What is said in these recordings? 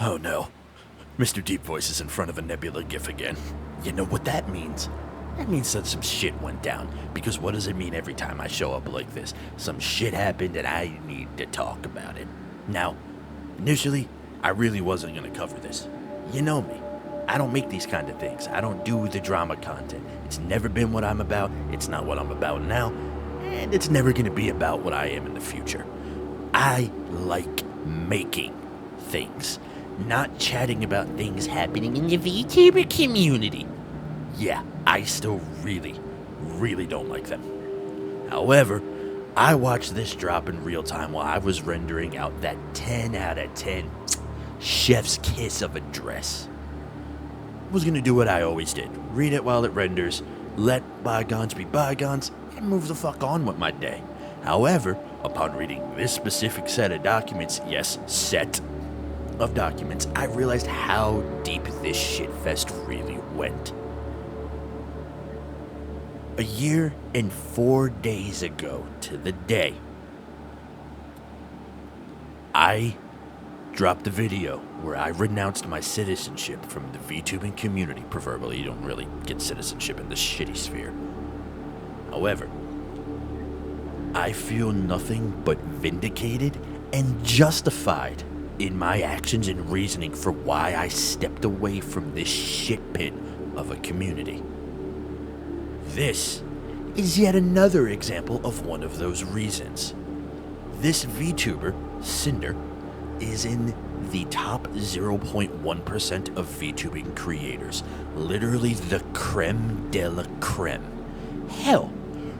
Oh no. Mr. Deep Voice is in front of a Nebula gif again. You know what that means? That means that some shit went down. Because what does it mean every time I show up like this? Some shit happened and I need to talk about it. Now, initially, I really wasn't going to cover this. You know me. I don't make these kind of things. I don't do the drama content. It's never been what I'm about. It's not what I'm about now. And it's never going to be about what I am in the future. I like making things. Not chatting about things happening in the VTuber community. Yeah, I still really don't like them. However, I watched this drop in real time while I was rendering out that 10 out of 10 chef's kiss of a dress. I was gonna do what I always did. Read it while it renders, let bygones be bygones, and move the fuck on with my day. However, upon reading this specific set of documents, yes, set of documents, I realized how deep this shitfest really went. A year and 4 days ago to the day, I dropped a video where I renounced my citizenship from the VTubing community. Proverbially, you don't really get citizenship in this shitty sphere. However, I feel nothing but vindicated and justified in my actions and reasoning for why I stepped away from this shit pit of a community. This is yet another example of one of those reasons. This VTuber, Sinder, is in the top 0.1% of VTubing creators. Literally the creme de la creme. Hell,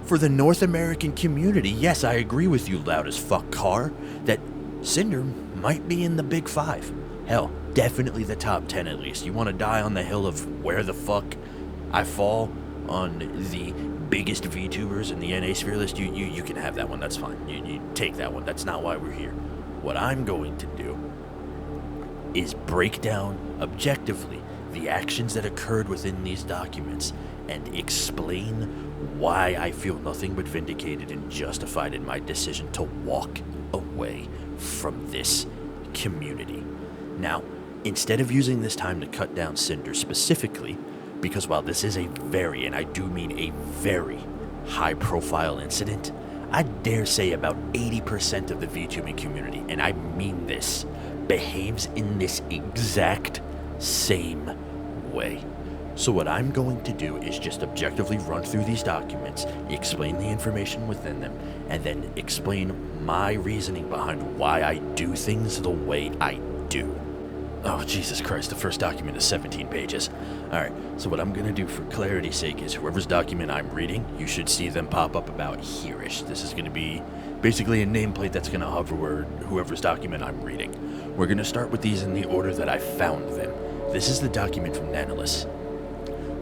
for the North American community, yes, I agree with you, loud as fuck car, that Sinder might be in the big 5. Hell, definitely the top 10 at least. You want to die on the hill of where the fuck I fall on the biggest VTubers in the NA sphere list, you can have that one, that's fine. You take that one, that's not why we're here. What I'm going to do is break down objectively the actions that occurred within these documents and explain why I feel nothing but vindicated and justified in my decision to walk away from this community. Now, instead of using this time to cut down Sinder specifically, because while this is a very, and I do mean a very, high-profile incident, I dare say about 80% of the VTubing community, and I mean this, behaves in this exact same way. So what I'm going to do is just objectively run through these documents, explain the information within them, and then explain my reasoning behind why I do things the way I do. Oh, Jesus Christ, the first document is 17 pages. Alright, so what I'm going to do for clarity's sake is whoever's document I'm reading, you should see them pop up about here-ish. This is going to be basically a nameplate that's going to hover where whoever's document I'm reading. We're going to start with these in the order that I found them. This is the document from Nanalyus.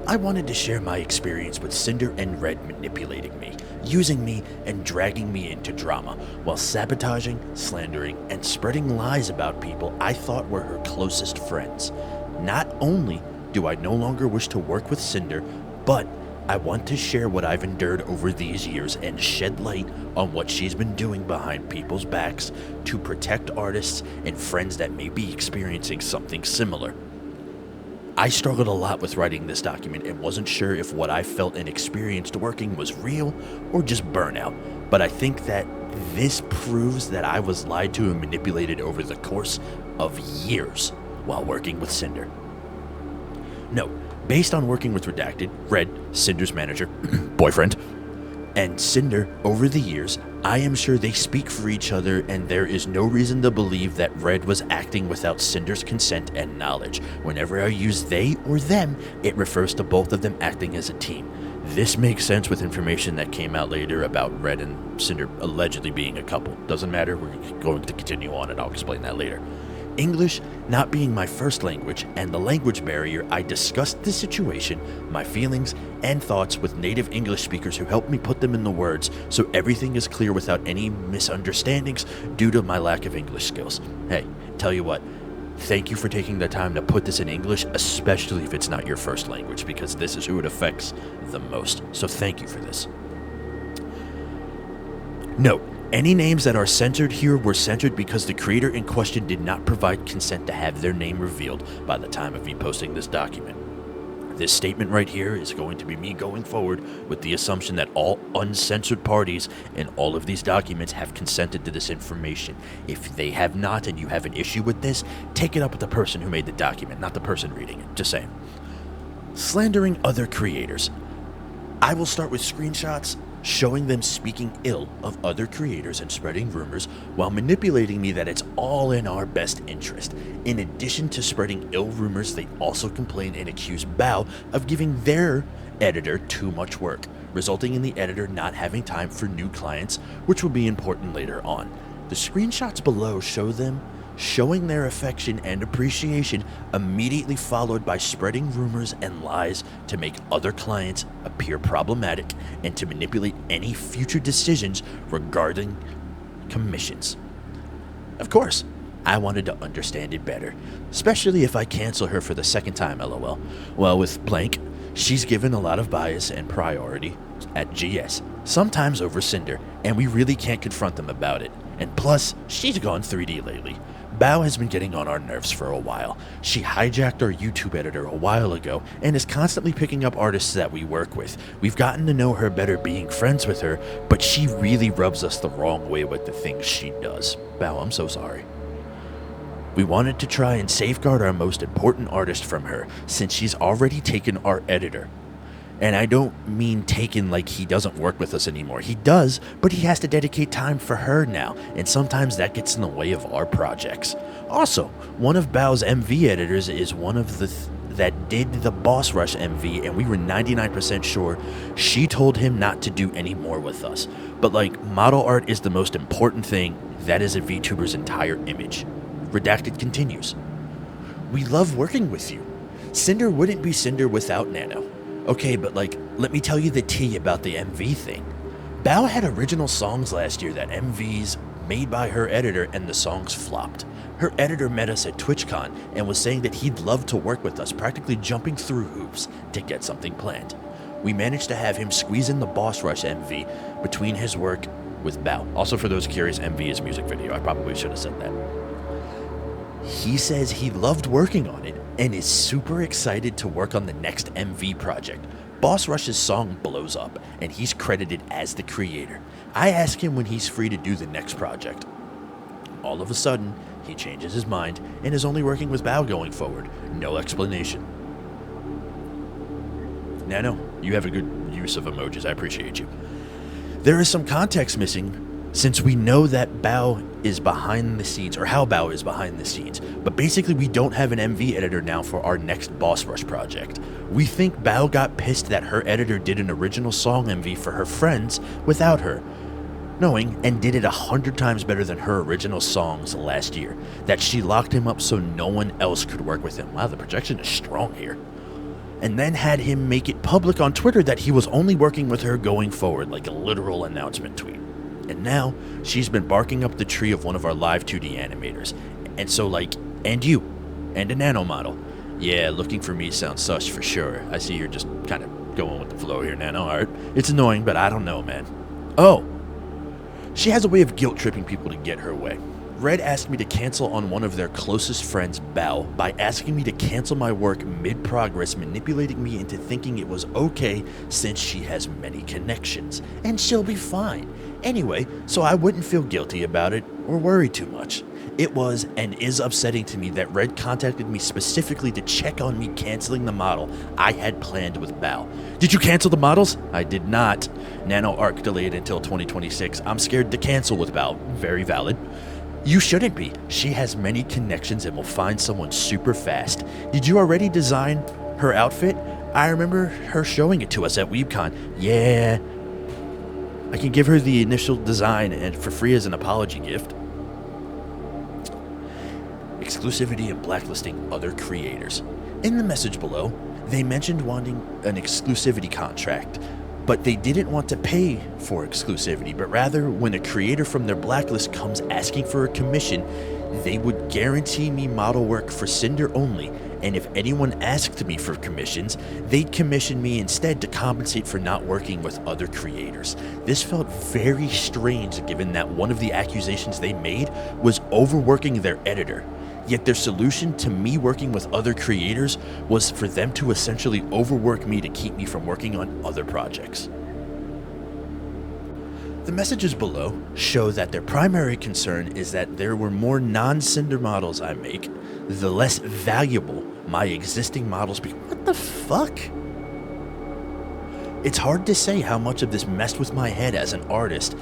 I wanted to share my experience with Sinder and Red manipulating me, using me and dragging me into drama, while sabotaging, slandering, and spreading lies about people I thought were her closest friends. Not only do I no longer wish to work with Sinder, but I want to share what I've endured over these years and shed light on what she's been doing behind people's backs to protect artists and friends that may be experiencing something similar. I struggled a lot with writing this document and wasn't sure if what I felt and experienced working was real or just burnout, but I think that this proves that I was lied to and manipulated over the course of years while working with Sinder. Note, based on working with Redacted, Red, Sinder's manager, boyfriend, and Sinder over the years, I am sure they speak for each other, and there is no reason to believe that Red was acting without Sinder's consent and knowledge. Whenever I use they or them, it refers to both of them acting as a team. This makes sense with information that came out later about Red and Sinder allegedly being a couple. Doesn't matter, we're going to continue on and I'll explain that later. English not being my first language and the language barrier, I discussed the situation, my feelings, and thoughts with native English speakers who helped me put them in the words so everything is clear without any misunderstandings due to my lack of English skills. Hey, tell you what, thank you for taking the time to put this in English, especially if it's not your first language, because this is who it affects the most. So thank you for this. Note, Any names that are censored here were censored because the creator in question did not provide consent to have their name revealed by the time of me posting this document. This statement right here is going to be me going forward with the assumption that all uncensored parties in all of these documents have consented to this information. If they have not and you have an issue with this, take it up with the person who made the document, not the person reading it. Just saying. Slandering other creators. I will start with screenshots showing them speaking ill of other creators and spreading rumors while manipulating me that it's all in our best interest. In addition to spreading ill rumors, they also complain and accuse Bao of giving their editor too much work, resulting in the editor not having time for new clients, which will be important later on. The screenshots below show them showing their affection and appreciation, immediately followed by spreading rumors and lies to make other clients appear problematic and to manipulate any future decisions regarding commissions. Of course, I wanted to understand it better, especially if I cancel her for the second time, lol. Well, with blank, she's given a lot of bias and priority at GS, sometimes over Sinder, and we really can't confront them about it. And plus, she's gone 3D lately. Bao has been getting on our nerves for a while. She hijacked our YouTube editor a while ago and is constantly picking up artists that we work with. We've gotten to know her better being friends with her, but she really rubs us the wrong way with the things she does. Bao, I'm so sorry. We wanted to try and safeguard our most important artist from her, since she's already taken our editor. And I don't mean taken like he doesn't work with us anymore. He does, but he has to dedicate time for her now, and sometimes that gets in the way of our projects. Also, one of Bao's MV editors is one of the that did the Boss Rush MV, and we were 99% sure she told him not to do any more with us. But like, model art is the most important thing. That is a VTuber's entire image. Redacted continues. We love working with you. Sinder wouldn't be Sinder without Nano. Okay, but like, let me tell you the tea about the MV thing. Bao had original songs last year that MVs made by her editor, and the songs flopped. Her editor met us at TwitchCon and was saying that he'd love to work with us, practically jumping through hoops to get something planned. We managed to have him squeeze in the Boss Rush MV between his work with Bao. Also, for those curious, MV is music video. I probably should have said that. He says he loved working on it and is super excited to work on the next MV project. Boss Rush's song blows up, and he's credited as the creator. I ask him when he's free to do the next project. All of a sudden, he changes his mind and is only working with Bao going forward. No explanation. Nano, you have a good use of emojis. I appreciate you. There is some context missing since we know that Bao is behind the scenes, or how Bao is behind the scenes, but basically we don't have an MV editor now for our next Boss Rush project. We think Bao got pissed that her editor did an original song MV for her friends without her, knowing and did it 100 times better than her original songs last year, that she locked him up so no one else could work with him. Wow, the projection is strong here. And then had him make it public on Twitter that he was only working with her going forward, like a literal announcement tweet. And now, she's been barking up the tree of one of our live 2D animators. And so like, and you, and a nano model. Yeah, looking for me sounds sus for sure. I see you're just kind of going with the flow here, Nano Art. It's annoying, but I don't know, man. Oh! She has a way of guilt-tripping people to get her way. Red asked me to cancel on one of their closest friends, Bao, by asking me to cancel my work mid-progress, manipulating me into thinking it was okay since she has many connections, and she'll be fine. Anyway, so I wouldn't feel guilty about it or worry too much. It was and is upsetting to me that Red contacted me specifically to check on me canceling the model I had planned with Bao. Did you cancel the models? I did not. Nano Arc delayed until 2026. I'm scared to cancel with Bao. Very valid. You shouldn't be. She has many connections and will find someone super fast. Did you already design her outfit? I remember her showing it to us at WeebCon. Yeah. I can give her the initial design and for free as an apology gift. Exclusivity and blacklisting other creators. In the message below, they mentioned wanting an exclusivity contract, but they didn't want to pay for exclusivity, but rather when a creator from their blacklist comes asking for a commission, they would guarantee me model work for Sinder only and if anyone asked me for commissions, they'd commission me instead to compensate for not working with other creators. This felt very strange given that one of the accusations they made was overworking their editor. Yet their solution to me working with other creators was for them to essentially overwork me to keep me from working on other projects. The messages below show that their primary concern is that there were more non-Sinder models I make, the less valuable my existing models become. What the fuck? It's hard to say how much of this messed with my head as an artist,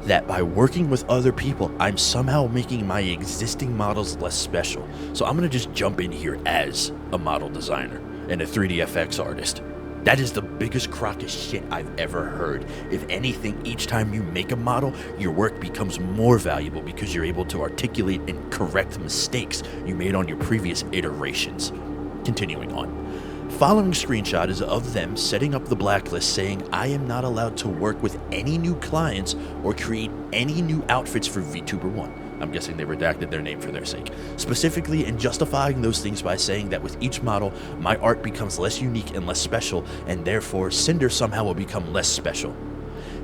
that by working with other people, I'm somehow making my existing models less special. So I'm gonna just jump in here as a model designer and a 3DFX artist. That is the biggest crock of shit I've ever heard. If anything, each time you make a model, your work becomes more valuable because you're able to articulate and correct mistakes you made on your previous iterations. Continuing on. Following screenshot is of them setting up the blacklist saying I am not allowed to work with any new clients or create any new outfits for VTuber 1. I'm guessing they redacted their name for their sake. Specifically, and justifying those things by saying that with each model, my art becomes less unique and less special, and therefore Sinder somehow will become less special.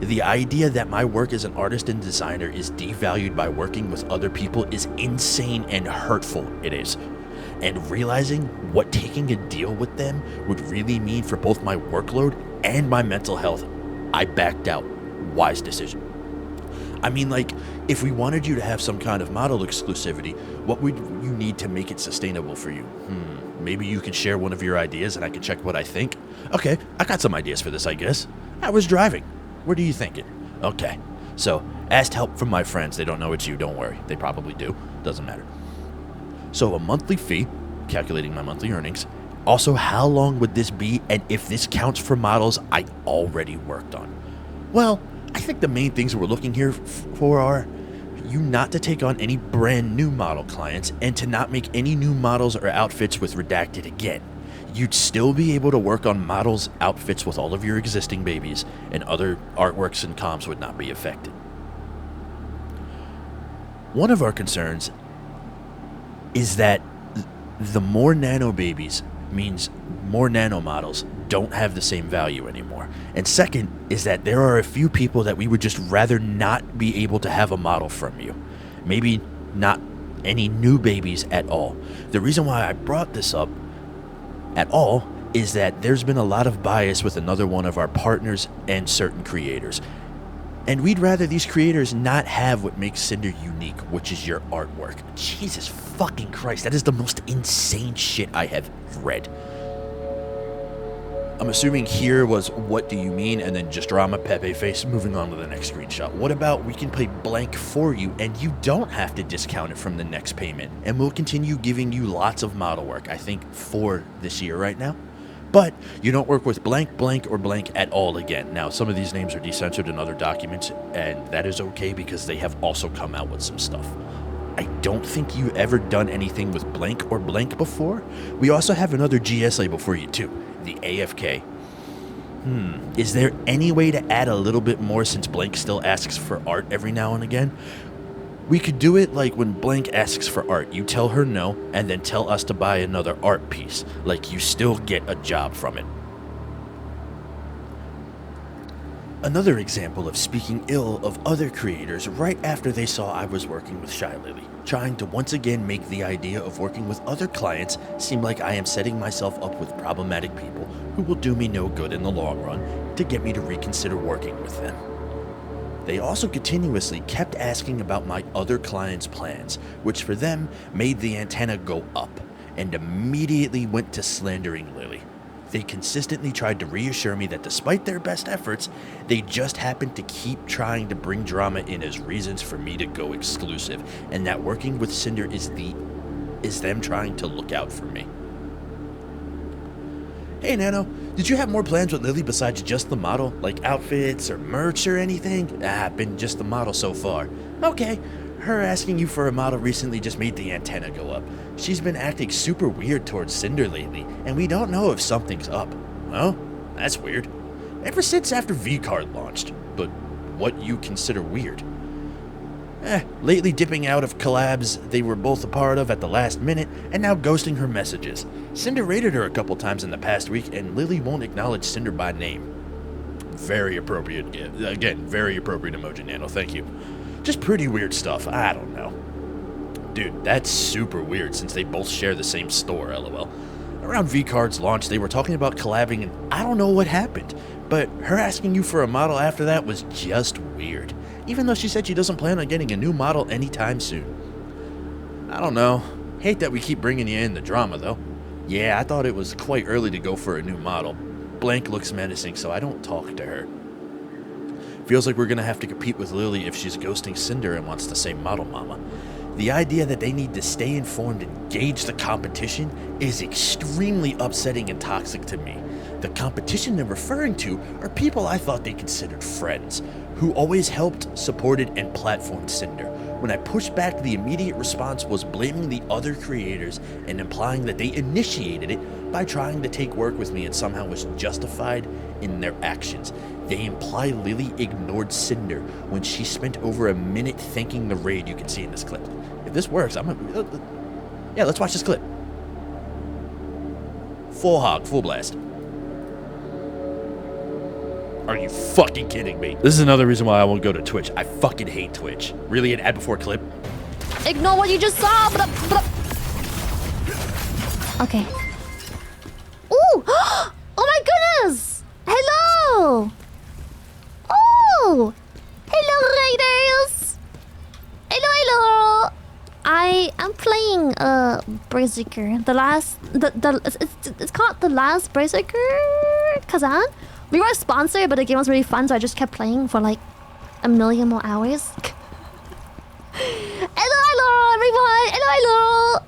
The idea that my work as an artist and designer is devalued by working with other people is insane and hurtful. It is. And realizing what taking a deal with them would really mean for both my workload and my mental health, I backed out. Wise decision. I mean, like, if we wanted you to have some kind of model exclusivity, what would you need to make it sustainable for you? Maybe you can share one of your ideas and I can check what I think? Okay, I got some ideas for this, I guess. I was driving. What are you thinking? Okay, so, asked help from my friends. They don't know it's you, don't worry. They probably do. Doesn't matter. So a monthly fee, calculating my monthly earnings. Also, how long would this be, and if this counts for models I already worked on? Well, I think the main things we're looking here for are you not to take on any brand new model clients and to not make any new models or outfits with redacted again. You'd still be able to work on models, outfits with all of your existing babies, and other artworks and comms would not be affected. One of our concerns is that the more nano babies means more nano models don't have the same value anymore. And second is that there are a few people that we would just rather not be able to have a model from you. Maybe not any new babies at all. The reason why I brought this up at all is that there's been a lot of bias with another one of our partners and certain creators. And we'd rather these creators not have what makes Sinder unique, which is your artwork. Jesus fucking Christ, that is the most insane shit I have read. I'm assuming here was what do you mean, and then just drama Pepe face. Moving on to the next screenshot. What about we can play blank for you and you don't have to discount it from the next payment, and we'll continue giving you lots of model work, I think 4 this year right now. But you don't work with blank, blank, or blank at all again. Now, some of these names are decentered in other documents, and that is okay because they have also come out with some stuff. I don't think you've ever done anything with blank or blank before. We also have another GS label for you too, the AFK. Is there any way to add a little bit more since blank still asks for art every now and again? We could do it like when blank asks for art, you tell her no, and then tell us to buy another art piece, like you still get a job from it. Another example of speaking ill of other creators right after they saw I was working with Shy Lily, trying to once again make the idea of working with other clients seem like I am setting myself up with problematic people who will do me no good in the long run to get me to reconsider working with them. They also continuously kept asking about my other clients' plans, which for them made the antenna go up, and immediately went to slandering Lily. They consistently tried to reassure me that despite their best efforts, they just happened to keep trying to bring drama in as reasons for me to go exclusive, and that working with Sinder is them trying to look out for me. Hey Nano, did you have more plans with Lily besides just the model, like outfits or merch or anything? Been just the model so far. Okay, her asking you for a model recently just made the antenna go up. She's been acting super weird towards Sinder lately, and we don't know if something's up. Well, that's weird. Ever since after V-Card launched, but what you consider weird? Lately dipping out of collabs they were both a part of at the last minute, and now ghosting her messages. Cinder raided her a couple times in the past week, and Lily won't acknowledge Cinder by name. Very appropriate. Again, very appropriate emoji, Nano. Thank you. Just pretty weird stuff. I don't know. Dude, that's super weird since they both share the same store, lol. Around V-Card's launch, they were talking about collabing, and I don't know what happened, but her asking you for a model after that was just weird, even though she said she doesn't plan on getting a new model anytime soon. I don't know. Hate that we keep bringing you in the drama, though. Yeah, I thought it was quite early to go for a new model. Blank looks menacing, so I don't talk to her. Feels like we're gonna have to compete with Lily if she's ghosting Cinder and wants the same model mama. The idea that they need to stay informed and gauge the competition is extremely upsetting and toxic to me. The competition they're referring to are people I thought they considered friends, who always helped, supported, and platformed Cinder. When I pushed back, the immediate response was blaming the other creators and implying that they initiated it by trying to take work with me and somehow was justified in their actions. They imply Lily ignored Cinder when she spent over a minute thanking the raid you can see in this clip. If this works, yeah, let's watch this clip. Full hog, full blast. Are you fucking kidding me? This is another reason why I won't go to Twitch. I fucking hate Twitch. Really, an ad before clip? Ignore what you just saw. Okay. Ooh! Oh my goodness! Hello! Oh! Hello, Raiders! Hello! I am playing Berserker. It's called The Last Berserker Kazan. We were sponsored, but the game was really fun, so I just kept playing for like a million more hours. Hello, everyone! Hello!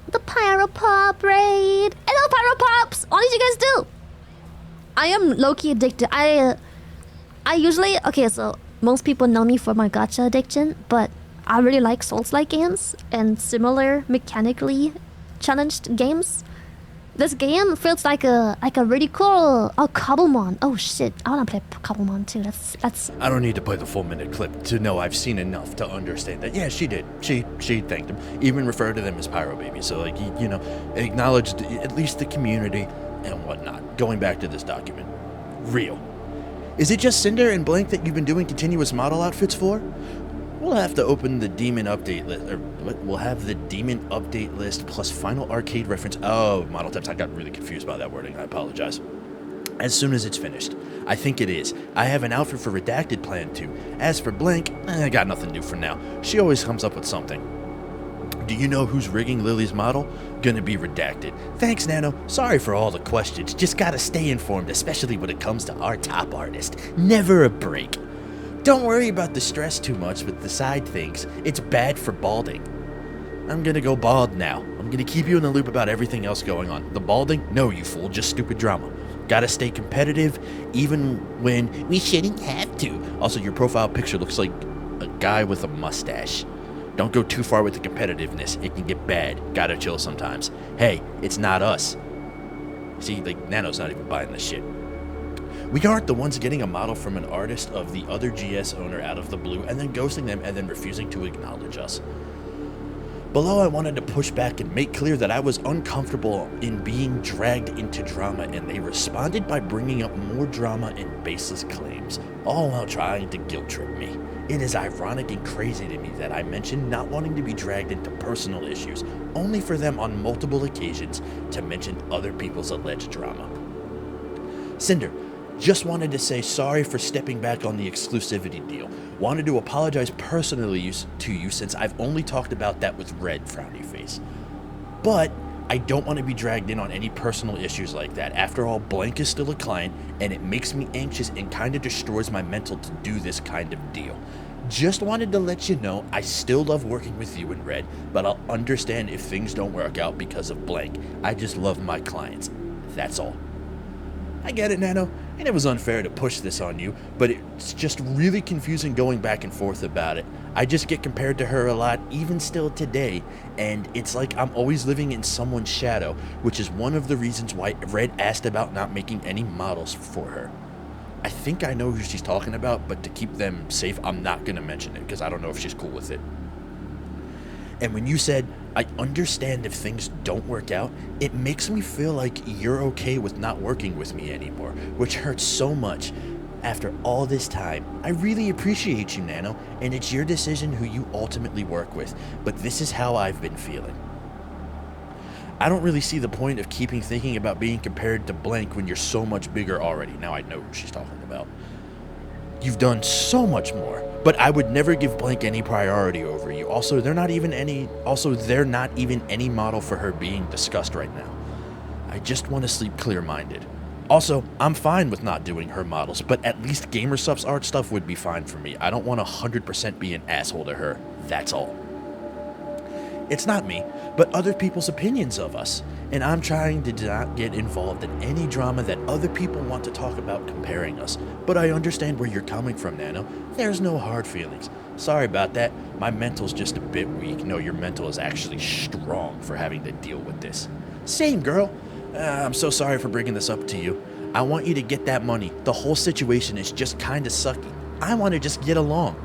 The Pyro Pop raid! Hello, Pyro Pops! What did you guys do? I am low-key addicted. I usually... Okay, so most people know me for my gacha addiction, but I really like Souls-like games and similar mechanically challenged games. This game feels like a really cool Cobblemon. Oh shit, I wanna play Cobblemon too. That's I don't need to play the full minute clip to know I've seen enough to understand that. Yeah, she did. She thanked him. Even referred to them as Pyro Baby. So like you know, acknowledged at least the community and whatnot. Going back to this document. Real. Is it just Cinder and Blank that you've been doing continuous model outfits for? We'll have to open the demon update list, or we'll have the demon update list plus final arcade reference. Oh, model types. I got really confused by that wording. I apologize. As soon as it's finished. I think it is. I have an outfit for Redacted planned too. As for Blank, I got nothing new for now. She always comes up with something. Do you know who's rigging Lily's model? Gonna be Redacted. Thanks, Nano. Sorry for all the questions. Just gotta stay informed, especially when it comes to our top artist. Never a break. Don't worry about the stress too much with the side things. It's bad for balding. I'm gonna go bald now. I'm gonna keep you in the loop about everything else going on. The balding? No, you fool. Just stupid drama. Gotta stay competitive, even when we shouldn't have to. Also, your profile picture looks like a guy with a mustache. Don't go too far with the competitiveness. It can get bad. Gotta chill sometimes. Hey, it's not us. See, like, Nano's not even buying this shit. We aren't the ones getting a model from an artist of the other GS owner out of the blue and then ghosting them and then refusing to acknowledge us. Below, I wanted to push back and make clear that I was uncomfortable in being dragged into drama, and they responded by bringing up more drama and baseless claims, all while trying to guilt trip me. It is ironic and crazy to me that I mentioned not wanting to be dragged into personal issues, only for them on multiple occasions to mention other people's alleged drama. Cinder, just wanted to say sorry for stepping back on the exclusivity deal. Wanted to apologize personally to you since I've only talked about that with Red, frowny face. But I don't want to be dragged in on any personal issues like that. After all, Blank is still a client, and it makes me anxious and kind of destroys my mental to do this kind of deal. Just wanted to let you know I still love working with you and Red, but I'll understand if things don't work out because of Blank. I just love my clients. That's all. I get it, Nano, and it was unfair to push this on you, but it's just really confusing going back and forth about it. I just get compared to her a lot, even still today, and it's like I'm always living in someone's shadow, which is one of the reasons why Red asked about not making any models for her. I think I know who she's talking about, but to keep them safe, I'm not going to mention it because I don't know if she's cool with it. And when you said, I understand if things don't work out, it makes me feel like you're okay with not working with me anymore, which hurts so much. After all this time, I really appreciate you, Nano, and it's your decision who you ultimately work with, but this is how I've been feeling. I don't really see the point of keeping thinking about being compared to Blank when you're so much bigger already. Now I know who she's talking about. You've done so much more, but I would never give Blank any priority over you. Also, they're not even any model for her being discussed right now. I just want to sleep clear-minded. Also, I'm fine with not doing her models, but at least GamerSup's art stuff would be fine for me. I don't want to 100% be an asshole to her. That's all. It's not me, but other people's opinions of us, and I'm trying to not get involved in any drama that other people want to talk about comparing us. But I understand where you're coming from, Nano. There's no hard feelings. Sorry about that. My mental's just a bit weak. No, your mental is actually strong for having to deal with this. Same, girl. I'm so sorry for bringing this up to you. I want you to get that money. The whole situation is just kinda sucky. I want to just get along.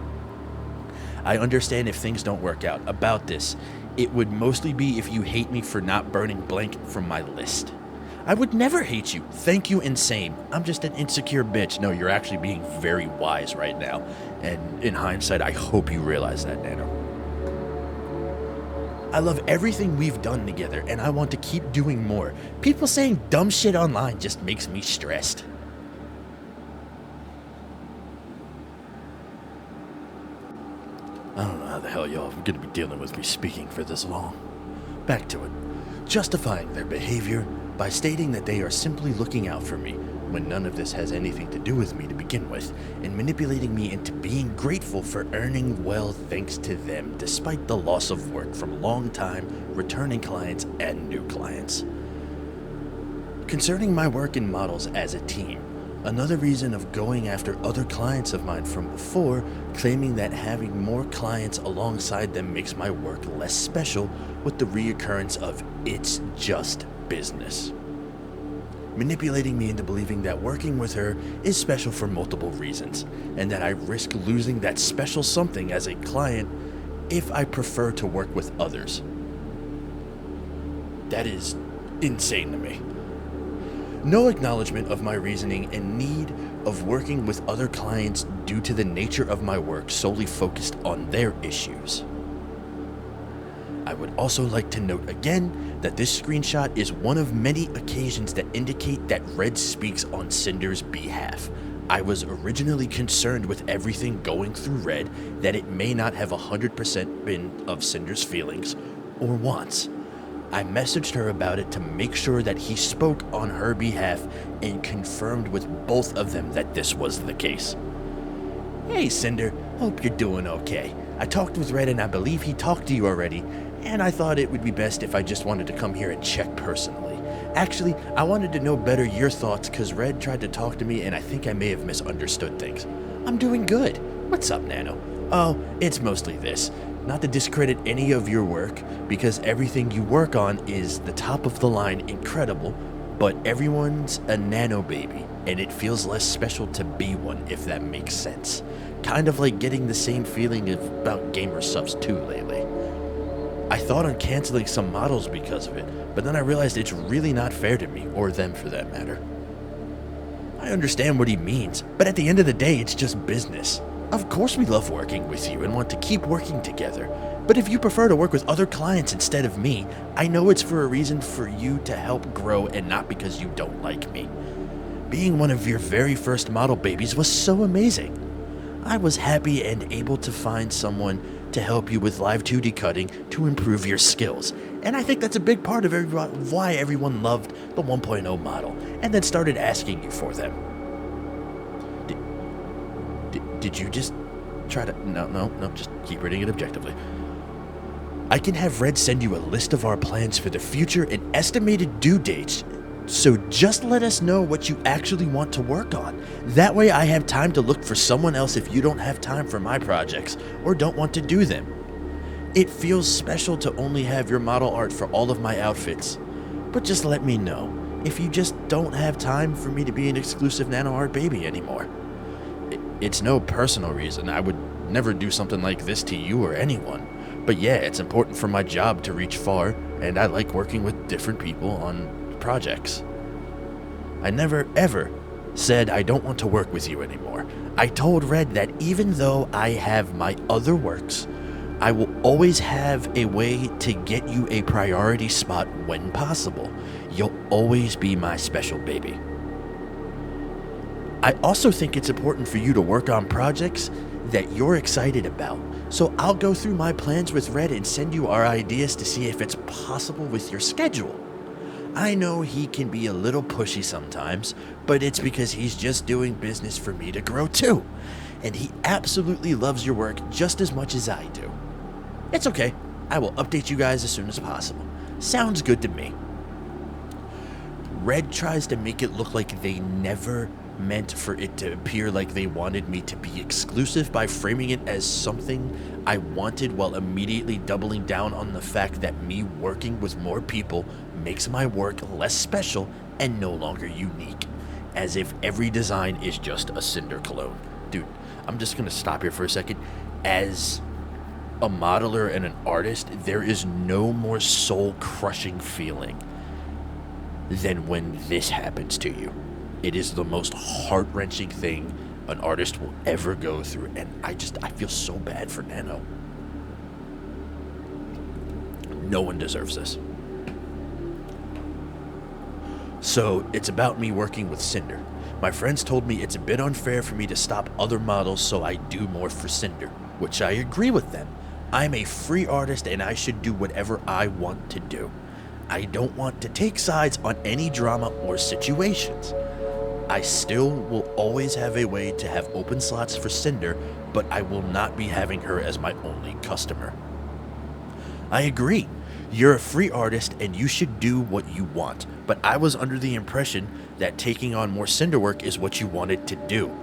I understand if things don't work out. About this, it would mostly be if you hate me for not burning Blank from my list. I would never hate you. Thank you and same. I'm just an insecure bitch. No, you're actually being very wise right now. And in hindsight, I hope you realize that, Nano. I love everything we've done together, and I want to keep doing more. People saying dumb shit online just makes me stressed. I don't know how the hell y'all are going to be dealing with me speaking for this long. Back to it. Justifying their behavior by stating that they are simply looking out for me when none of this has anything to do with me to begin with, and manipulating me into being grateful for earning well thanks to them, despite the loss of work from long-time returning clients and new clients. Concerning my work in models as a team, another reason of going after other clients of mine from before, claiming that having more clients alongside them makes my work less special with the reoccurrence of it's just business. Manipulating me into believing that working with her is special for multiple reasons, and that I risk losing that special something as a client if I prefer to work with others. That is insane to me. No acknowledgement of my reasoning and need of working with other clients due to the nature of my work solely focused on their issues. I would also like to note again that this screenshot is one of many occasions that indicate that Red speaks on Cinder's behalf. I was originally concerned with everything going through Red that it may not have 100% been of Cinder's feelings or wants. I messaged her about it to make sure that he spoke on her behalf and confirmed with both of them that this was the case. Hey Cinder, hope you're doing okay. I talked with Red and I believe he talked to you already, and I thought it would be best if I just wanted to come here and check personally. Actually, I wanted to know better your thoughts because Red tried to talk to me and I think I may have misunderstood things. I'm doing good. What's up, Nano? Oh, it's mostly this. Not to discredit any of your work, because everything you work on is the top of the line incredible, but everyone's a nano baby, and it feels less special to be one, if that makes sense. Kind of like getting the same feeling about GamerSup's too lately. I thought on canceling some models because of it, but then I realized it's really not fair to me, or them for that matter. I understand what he means, but at the end of the day, it's just business. Of course we love working with you and want to keep working together, but if you prefer to work with other clients instead of me, I know it's for a reason for you to help grow and not because you don't like me. Being one of your very first model babies was so amazing. I was happy and able to find someone to help you with live 2D cutting to improve your skills, and I think that's a big part of why everyone loved the 1.0 model and then started asking you for them. Did you just try to... No, just keep reading it objectively. I can have Red send you a list of our plans for the future and estimated due dates, so just let us know what you actually want to work on. That way I have time to look for someone else if you don't have time for my projects or don't want to do them. It feels special to only have your model art for all of my outfits, but just let me know. if you just don't have time for me to be an exclusive nano art baby anymore. It's no personal reason. I would never do something like this to you or anyone. But yeah, it's important for my job to reach far, and I like working with different people on projects. I never ever said I don't want to work with you anymore. I told Red that even though I have my other works, I will always have a way to get you a priority spot when possible. You'll always be my special baby. I also think it's important for you to work on projects that you're excited about. So I'll go through my plans with Red and send you our ideas to see if it's possible with your schedule. I know he can be a little pushy sometimes, but it's because he's just doing business for me to grow too. And he absolutely loves your work just as much as I do. It's okay. I will update you guys as soon as possible. Sounds good to me. Red tries to make it look like they never meant for it to appear like they wanted me to be exclusive by framing it as something I wanted, while immediately doubling down on the fact that me working with more people makes my work less special and no longer unique. As if every design is just a Sinder clone. Dude, I'm just gonna stop here for a second. As a modeler and an artist, there is no more soul-crushing feeling than when this happens to you. It is the most heart-wrenching thing an artist will ever go through, and I feel so bad for Nano. No one deserves this. So, it's about me working with Sinder. My friends told me it's a bit unfair for me to stop other models so I do more for Sinder, which I agree with them. I'm a free artist and I should do whatever I want to do. I don't want to take sides on any drama or situations. I still will always have a way to have open slots for Sinder, but I will not be having her as my only customer. I agree. You're a free artist and you should do what you want, but I was under the impression that taking on more Sinder work is what you wanted to do.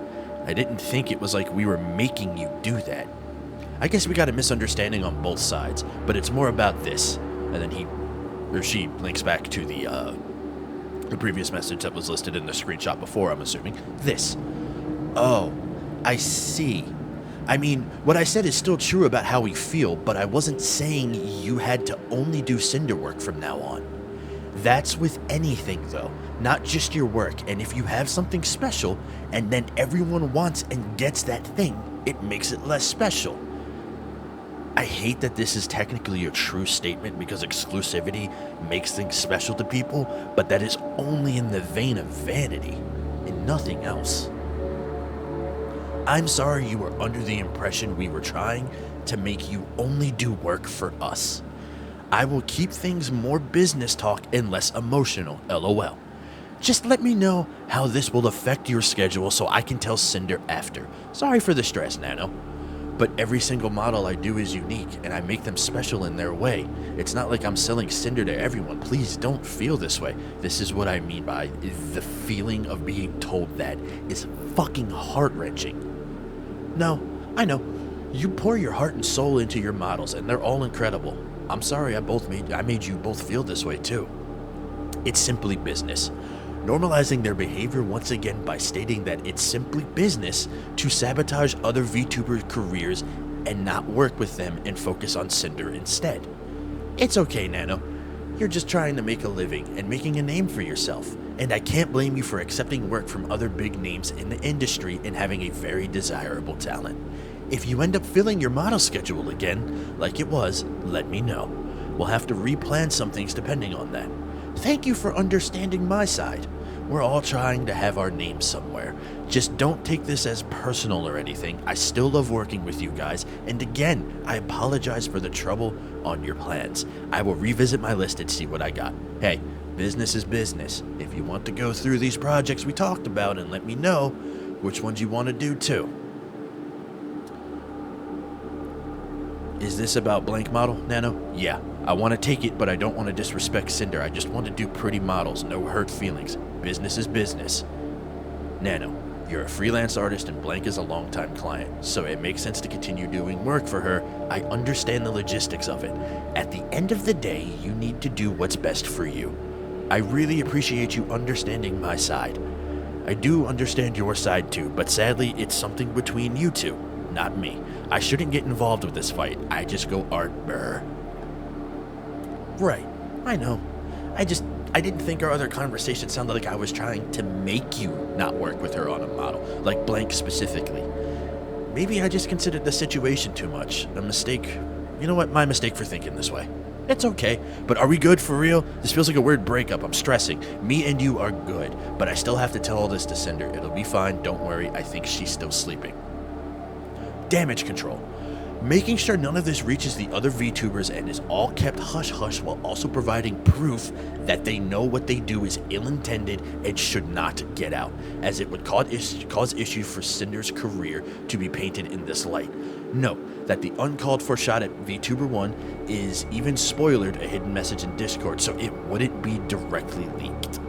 I didn't think it was like we were making you do that. I guess we got a misunderstanding on both sides, but it's more about this. And then she links back to the previous message that was listed in the screenshot before, I'm assuming. This. Oh, I see. I mean, what I said is still true about how we feel, but I wasn't saying you had to only do Sinder work from now on. That's with anything, though, not just your work. And if you have something special, and then everyone wants and gets that thing, it makes it less special. I hate that this is technically a true statement because exclusivity makes things special to people, but that is only in the vein of vanity and nothing else. I'm sorry you were under the impression we were trying to make you only do work for us. I will keep things more business talk and less emotional, LOL. Just let me know how this will affect your schedule so I can tell Sinder after. Sorry for the stress, Nano. But every single model I do is unique, and I make them special in their way. It's not like I'm selling Sinder to everyone. Please don't feel this way. This is what I mean by the feeling of being told that is fucking heart-wrenching. No, I know. You pour your heart and soul into your models, and they're all incredible. I'm sorry I made you both feel this way too. It's simply business. Normalizing their behavior once again by stating that it's simply business to sabotage other VTuber careers and not work with them and focus on Sinder instead. It's okay, Nano. You're just trying to make a living and making a name for yourself, and I can't blame you for accepting work from other big names in the industry and having a very desirable talent. If you end up filling your model schedule again, like it was, let me know. We'll have to replan some things depending on that. Thank you for understanding my side. We're all trying to have our names somewhere. Just don't take this as personal or anything. I still love working with you guys, and again, I apologize for the trouble on your plans. I will revisit my list and see what I got. Hey, business is business. If you want to go through these projects we talked about and let me know which ones you want to do too. Is this about blank model, Nano? Yeah, I want to take it, but I don't want to disrespect Sinder. I just want to do pretty models, no hurt feelings. Business is business. Nano, you're a freelance artist and Blank is a longtime client, so it makes sense to continue doing work for her. I understand the logistics of it. At the end of the day, you need to do what's best for you. I really appreciate you understanding my side. I do understand your side too, but sadly, it's something between you two, not me. I shouldn't get involved with this fight. I just go brr. Right, I know. I didn't think our other conversation sounded like I was trying to make you not work with her on a model, like blank specifically. Maybe I just considered the situation too much. A mistake. You know what? My mistake for thinking this way. It's okay, but are we good for real? This feels like a weird breakup. I'm stressing. Me and you are good, but I still have to tell all this to Cinder. It'll be fine. Don't worry. I think she's still sleeping. Damage control. Making sure none of this reaches the other VTubers and is all kept hush-hush while also providing proof that they know what they do is ill-intended and should not get out, as it would cause issue for Cinder's career to be painted in this light. Note that the uncalled for shot at VTuber 1 is even spoilered a hidden message in Discord, so it wouldn't be directly leaked.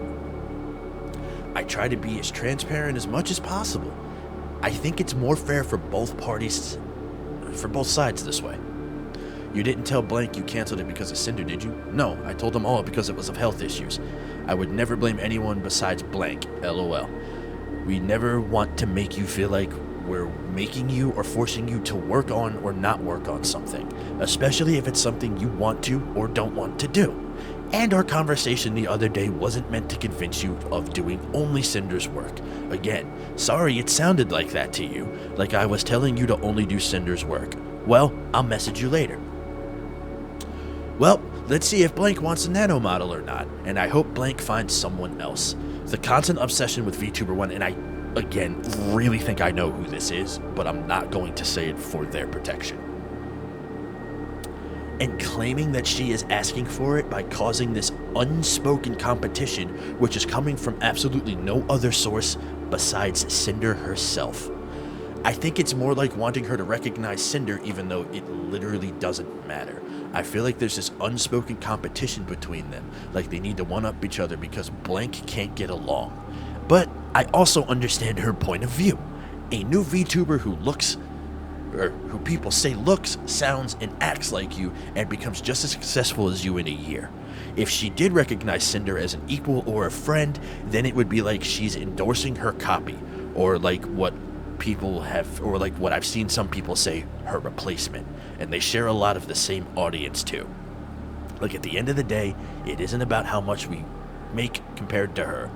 I try to be as transparent as much as possible. I think it's more fair for both sides this way. You didn't tell Blank you canceled it because of Cinder, did you? No, I told them all because it was of health issues. I would never blame anyone besides Blank, LOL. We never want to make you feel like we're making you or forcing you to work on or not work on something, especially if it's something you want to or don't want to do. And our conversation the other day wasn't meant to convince you of doing only Cinder's work. Again, sorry it sounded like that to you, like I was telling you to only do Cinder's work. Well, I'll message you later. Well, let's see if Blank wants a nano model or not, and I hope Blank finds someone else. The constant obsession with VTuber 1, and I, again, really think I know who this is, but I'm not going to say it for their protection. And claiming that she is asking for it by causing this unspoken competition, which is coming from absolutely no other source besides Cinder herself. I think it's more like wanting her to recognize Cinder even though it literally doesn't matter. I feel like there's this unspoken competition between them, like they need to one-up each other because Blank can't get along. But I also understand her point of view. A new VTuber who people say looks, sounds, and acts like you and becomes just as successful as you in a year. If she did recognize Cinder as an equal or a friend, then it would be like she's endorsing her copy, or like what I've seen some people say, her replacement, and they share a lot of the same audience too. Like at the end of the day, it isn't about how much we make compared to her.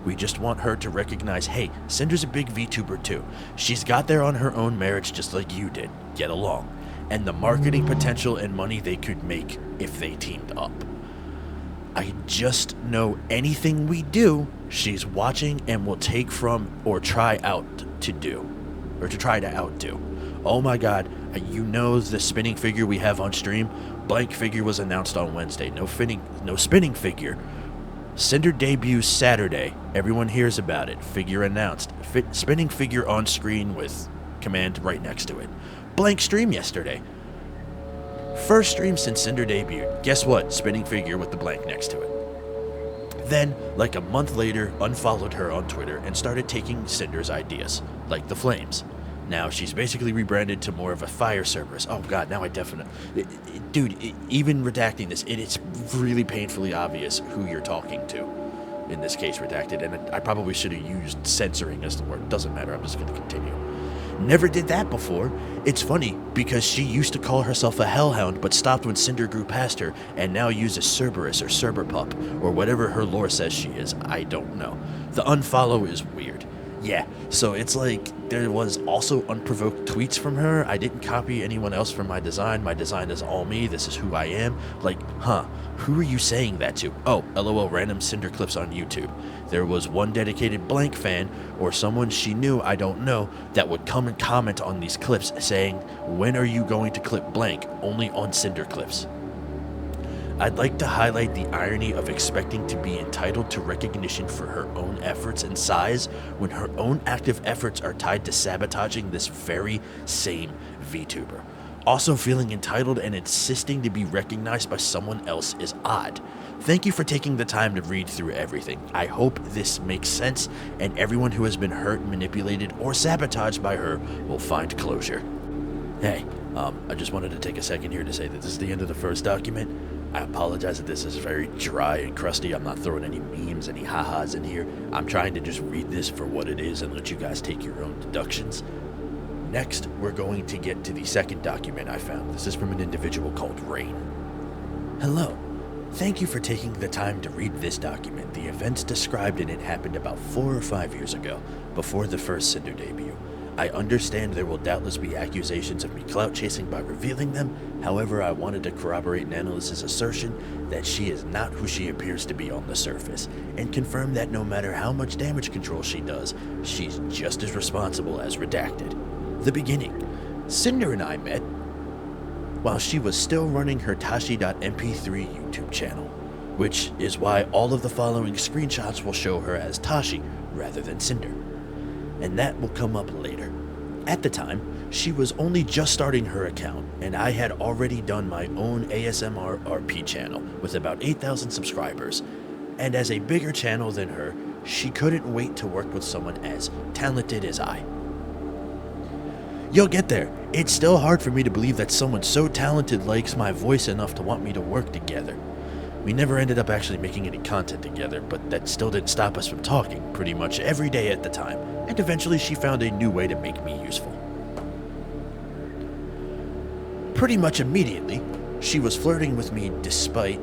We just want her to recognize, hey, Cinder's a big VTuber too. She's got there on her own merits just like you did. Get along. And the marketing potential and money they could make if they teamed up. I just know anything we do, she's watching and will take from or try to outdo. Oh my god, you know the spinning figure we have on stream? Blank figure was announced on Wednesday. No spinning figure. Cinder debuts Saturday. Everyone hears about it. Figure announced. Spinning figure on screen with command right next to it. Blank stream yesterday. First stream since Cinder debuted. Guess what? Spinning figure with the blank next to it. Then, like a month later, unfollowed her on Twitter and started taking Cinder's ideas, like the flames. Now she's basically rebranded to more of a fire Cerberus. Oh god, now I definitely... even redacting this, it's really painfully obvious who you're talking to. In this case, redacted, and I probably should have used censoring as the word. Doesn't matter, I'm just going to continue. Never did that before. It's funny, because she used to call herself a hellhound, but stopped when Cinder grew past her, and now uses Cerberus or Cerberpup, or whatever her lore says she is. I don't know. The unfollow is weird. Yeah, so it's like there was also unprovoked tweets from her. I didn't copy anyone else from my design. My design is all me. This is who I am. Like, who are you saying that to? Oh, LOL, random Cinder clips on YouTube. There was one dedicated Blank fan, or someone she knew, I don't know, that would come and comment on these clips saying, when are you going to clip Blank? Only on Cinder clips. I'd like to highlight the irony of expecting to be entitled to recognition for her own efforts and size when her own active efforts are tied to sabotaging this very same VTuber. Also feeling entitled and insisting to be recognized by someone else is odd. Thank you for taking the time to read through everything. I hope this makes sense and everyone who has been hurt, manipulated, or sabotaged by her will find closure. Hey, I just wanted to take a second here to say that this is the end of the first document. I apologize if this is very dry and crusty. I'm not throwing any memes, any ha-has in here. I'm trying to just read this for what it is and let you guys take your own deductions. Next, we're going to get to the second document I found. This is from an individual called Rain. Hello. Thank you for taking the time to read this document. The events described in it happened about 4 or 5 years ago, before the first Sinder debut. I understand there will doubtless be accusations of me clout chasing by revealing them. However, I wanted to corroborate Nanalyus' assertion that she is not who she appears to be on the surface, and confirm that no matter how much damage control she does, she's just as responsible as Redacted. The beginning. Sinder and I met while she was still running her Tashi.mp3 YouTube channel, which is why all of the following screenshots will show her as Tashi rather than Sinder. And that will come up later. At the time, she was only just starting her account, and I had already done my own ASMR RP channel with about 8,000 subscribers, and as a bigger channel than her, she couldn't wait to work with someone as talented as I. You'll get there. It's still hard for me to believe that someone so talented likes my voice enough to want me to work together. We never ended up actually making any content together, but that still didn't stop us from talking pretty much every day at the time, and eventually she found a new way to make me useful. Pretty much immediately, she was flirting with me despite,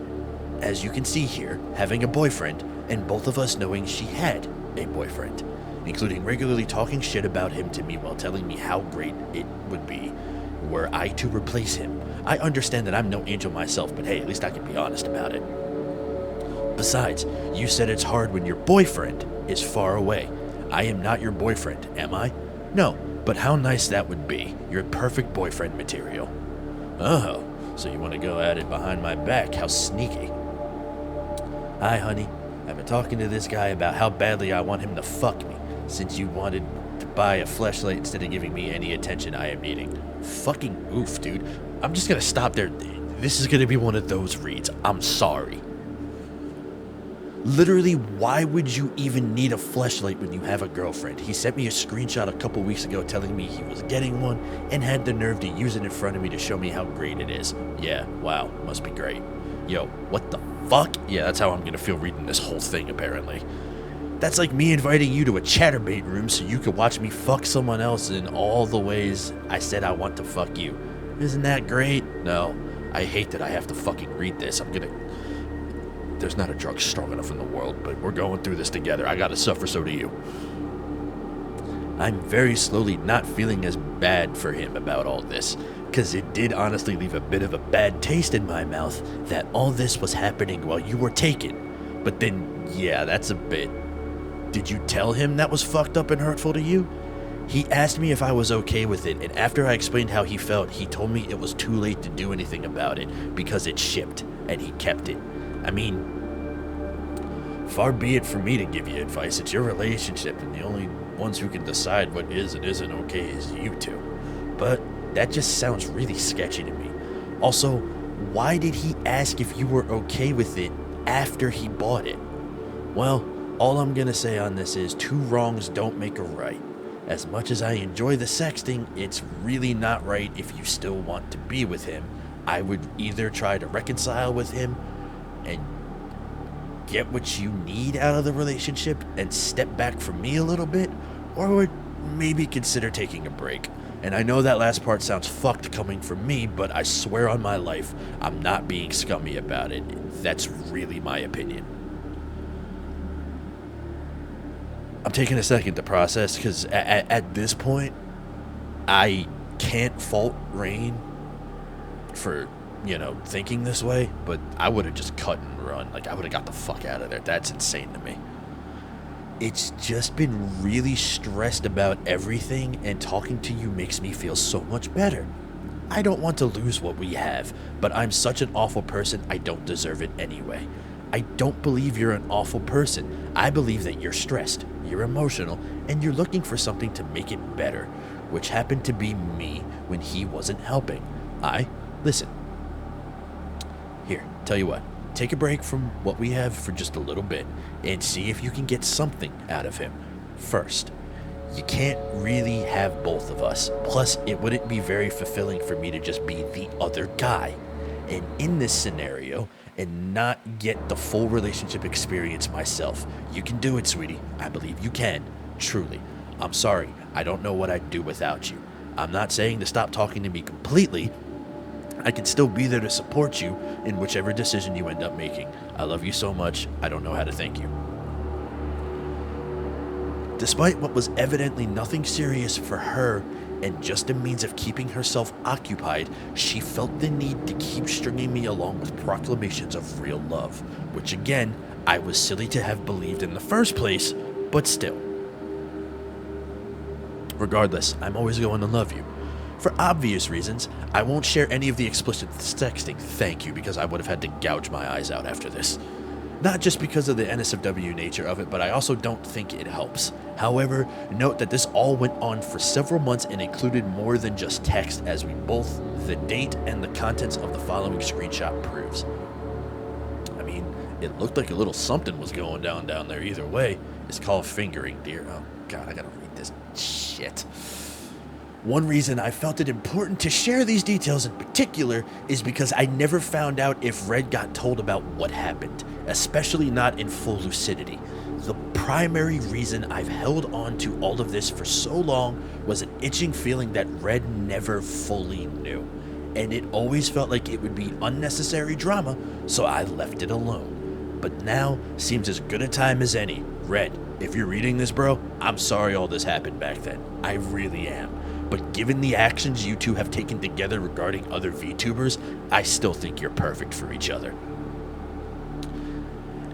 as you can see here, having a boyfriend, and both of us knowing she had a boyfriend, including regularly talking shit about him to me while telling me how great it would be were I to replace him. I understand that I'm no angel myself, but hey, at least I can be honest about it. Besides, you said it's hard when your boyfriend is far away. I am not your boyfriend, am I? No, but how nice that would be. You're perfect boyfriend material. Oh, so you want to go at it behind my back? How sneaky. Hi, honey. I've been talking to this guy about how badly I want him to fuck me, since you wanted to buy a fleshlight instead of giving me any attention I am needing. Fucking oof, dude. I'm just gonna stop there. This is gonna be one of those reads. I'm sorry. Literally, why would you even need a fleshlight when you have a girlfriend? He sent me a screenshot a couple weeks ago telling me he was getting one and had the nerve to use it in front of me to show me how great it is. Yeah, wow, must be great. Yo, what the fuck? Yeah, that's how I'm gonna feel reading this whole thing, apparently. That's like me inviting you to a chatterbait room so you could watch me fuck someone else in all the ways I said I want to fuck you. Isn't that great? No, I hate that I have to fucking read this. There's not a drug strong enough in the world, but we're going through this together. I gotta suffer, so do you. I'm very slowly not feeling as bad for him about all this, because it did honestly leave a bit of a bad taste in my mouth that all this was happening while you were taken. But then, yeah, that's a bit... Did you tell him that was fucked up and hurtful to you? He asked me if I was okay with it, and after I explained how he felt, he told me it was too late to do anything about it because it shipped, and he kept it. I mean, far be it from me to give you advice. It's your relationship, and the only ones who can decide what is and isn't okay is you two. But that just sounds really sketchy to me. Also, why did he ask if you were okay with it after he bought it? Well, all I'm gonna say on this is 2 wrongs don't make a right. As much as I enjoy the sexting, it's really not right if you still want to be with him. I would either try to reconcile with him and get what you need out of the relationship and step back from me a little bit, or would maybe consider taking a break. And I know that last part sounds fucked coming from me, but I swear on my life, I'm not being scummy about it. That's really my opinion. I'm taking a second to process, because at this point, I can't fault Rain for, thinking this way, but I would have just cut and run. Like, I would have got the fuck out of there. That's insane to me. It's just been really stressed about everything, and talking to you makes me feel so much better. I don't want to lose what we have, but I'm such an awful person, I don't deserve it anyway. I don't believe you're an awful person. I believe that you're stressed, you're emotional, and you're looking for something to make it better, which happened to be me when he wasn't helping. Listen. Here, tell you what. Take a break from what we have for just a little bit and see if you can get something out of him. First, you can't really have both of us. Plus, it wouldn't be very fulfilling for me to just be the other guy. and in this scenario and not get the full relationship experience myself. You can do it, sweetie. I believe you can. Truly. I'm sorry. I don't know what I'd do without you. I'm not saying to stop talking to me completely. I can still be there to support you in whichever decision you end up making. I love you so much, I don't know how to thank you. Despite what was evidently nothing serious for her and just a means of keeping herself occupied, she felt the need to keep stringing me along with proclamations of real love, which again, I was silly to have believed in the first place, but still. Regardless, I'm always going to love you. For obvious reasons, I won't share any of the explicit sexting, thank you, because I would have had to gouge my eyes out after this. Not just because of the NSFW nature of it, but I also don't think it helps. However, note that this all went on for several months and included more than just text, as we both the date and the contents of the following screenshot proves. I mean, it looked like a little something was going down there either way. It's called fingering, dear. Oh god, I gotta read this shit. One reason I felt it important to share these details in particular is because I never found out if Red got told about what happened, especially not in full lucidity. The primary reason I've held on to all of this for so long was an itching feeling that Red never fully knew, and it always felt like it would be unnecessary drama, so I left it alone. But now seems as good a time as any. Red, if you're reading this, bro, I'm sorry all this happened back then. I really am. But given the actions you two have taken together regarding other VTubers, I still think you're perfect for each other.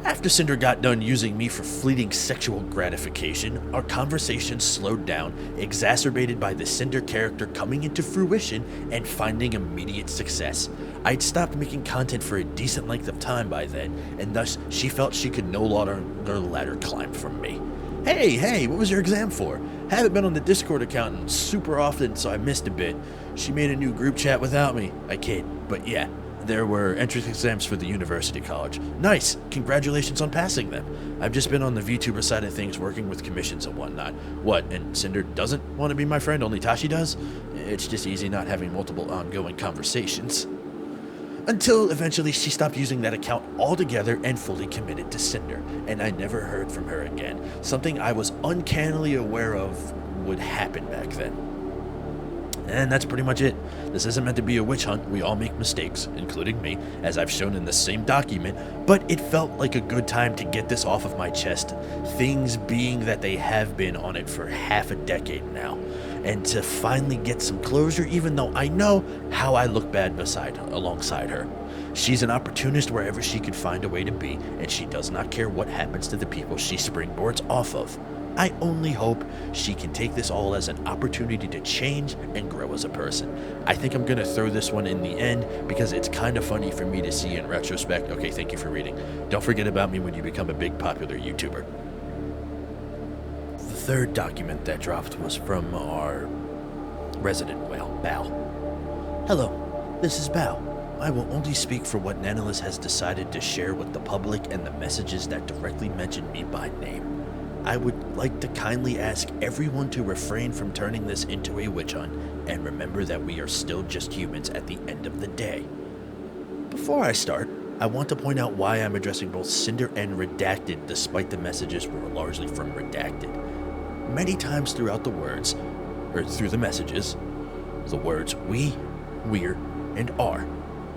After Sinder got done using me for fleeting sexual gratification, our conversation slowed down, exacerbated by the Sinder character coming into fruition and finding immediate success. I'd stopped making content for a decent length of time by then, and thus she felt she could no longer ladder climb from me. Hey, what was your exam for? Haven't been on the Discord account in super often, so I missed a bit. She made a new group chat without me. I kid, but yeah, there were entrance exams for the university college. Nice, congratulations on passing them. I've just been on the VTuber side of things working with commissions and whatnot. What, and Sinder doesn't want to be my friend, only Tashi does? It's just easy not having multiple ongoing conversations. Until eventually she stopped using that account altogether and fully committed to Sinder, and I never heard from her again, something I was uncannily aware of would happen back then. And that's pretty much it. This isn't meant to be a witch hunt. We all make mistakes, including me, as I've shown in the same document, but it felt like a good time to get this off of my chest, things being that they have been on it for half a decade now, and to finally get some closure, even though I know how I look bad alongside her. She's an opportunist wherever she can find a way to be, and she does not care what happens to the people she springboards off of. I only hope she can take this all as an opportunity to change and grow as a person. I think I'm gonna throw this one in the end because it's kind of funny for me to see in retrospect. Okay, thank you for reading. Don't forget about me when you become a big popular YouTuber. The third document that dropped was from our resident whale, Bao. Hello, this is Bao. I will only speak for what Nanalyus has decided to share with the public and the messages that directly mention me by name. I would like to kindly ask everyone to refrain from turning this into a witch hunt and remember that we are still just humans at the end of the day. Before I start, I want to point out why I'm addressing both Sinder and Redacted despite the messages were largely from Redacted. Many times throughout the messages, the words we, we're, and are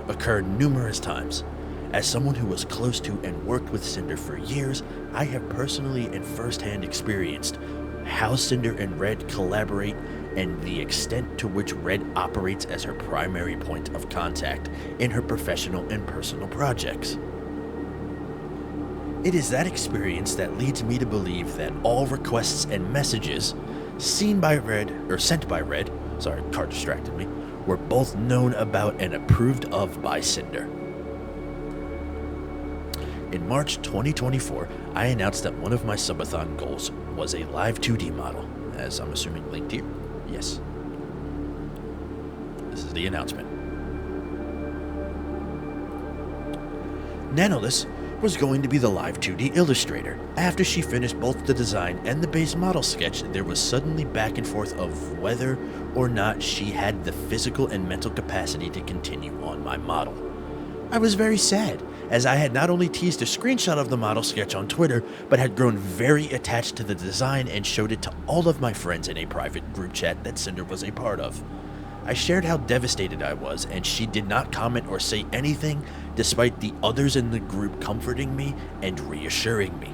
occur numerous times. As someone who was close to and worked with Sinder for years, I have personally and firsthand experienced how Sinder and Red collaborate and the extent to which Red operates as her primary point of contact in her professional and personal projects. It is that experience that leads me to believe that all requests and messages sent by Red, sorry, car distracted me, were both known about and approved of by Sinder. In March 2024, I announced that one of my subathon goals was a live 2D model, as I'm assuming linked here. Yes. This is the announcement. Nanalyus was going to be the live 2D illustrator. After she finished both the design and the base model sketch, there was suddenly back and forth of whether or not she had the physical and mental capacity to continue on my model. I was very sad, as I had not only teased a screenshot of the model sketch on Twitter, but had grown very attached to the design and showed it to all of my friends in a private group chat that Sinder was a part of. I shared how devastated I was, and she did not comment or say anything, despite the others in the group comforting me and reassuring me.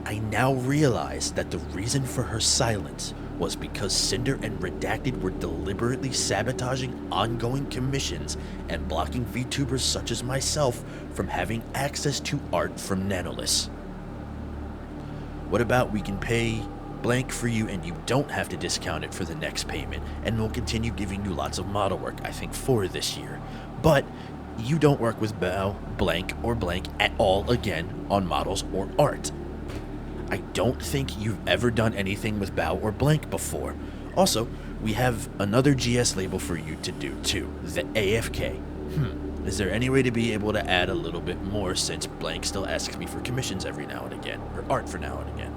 I now realize that the reason for her silence was because Sinder and Redacted were deliberately sabotaging ongoing commissions and blocking VTubers such as myself from having access to art from Nanalyus. What about we can pay blank for you and you don't have to discount it for the next payment, and we'll continue giving you lots of model work, I think 4 this year. But you don't work with Bow, blank, or blank at all again on models or art. I don't think you've ever done anything with Bow or blank before. Also, we have another GS label for you to do too, the AFK. Is there any way to be able to add a little bit more, since blank still asks me for commissions every now and again, or art for now and again?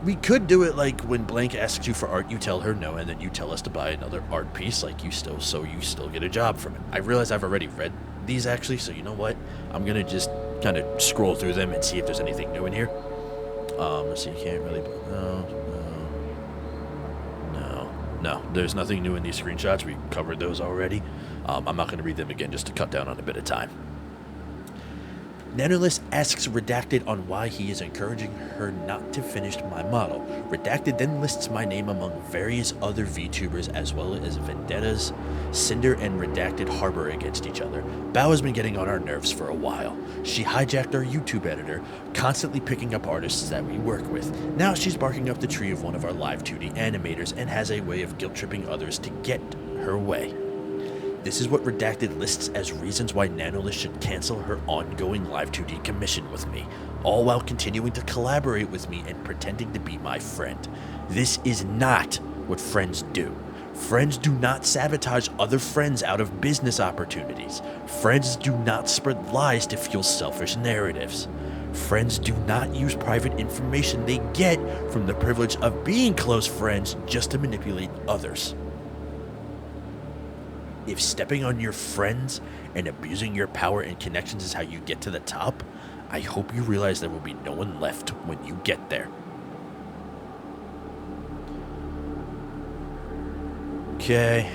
We could do it like when blank asks you for art, you tell her no, and then you tell us to buy another art piece, like you still get a job from it. I realize I've already read these actually, so you know what? I'm gonna just kind of scroll through them and see if there's anything new in here. So you can't really, no, there's nothing new in these screenshots. We covered those already. I'm not going to read them again just to cut down on a bit of time. Nanalyus asks Redacted on why he is encouraging her not to finish my model. Redacted then lists my name among various other VTubers, as well as vendettas Sinder and Redacted harbor against each other. Bao has been getting on our nerves for a while. She hijacked our YouTube editor, constantly picking up artists that we work with. Now she's barking up the tree of one of our live 2D animators and has a way of guilt-tripping others to get her way. This is what Redacted lists as reasons why Nanalyus should cancel her ongoing live 2D commission with me, all while continuing to collaborate with me and pretending to be my friend. This is not what friends do. Friends do not sabotage other friends out of business opportunities. Friends do not spread lies to fuel selfish narratives. Friends do not use private information they get from the privilege of being close friends just to manipulate others. If stepping on your friends and abusing your power and connections is how you get to the top, I hope you realize there will be no one left when you get there. Okay.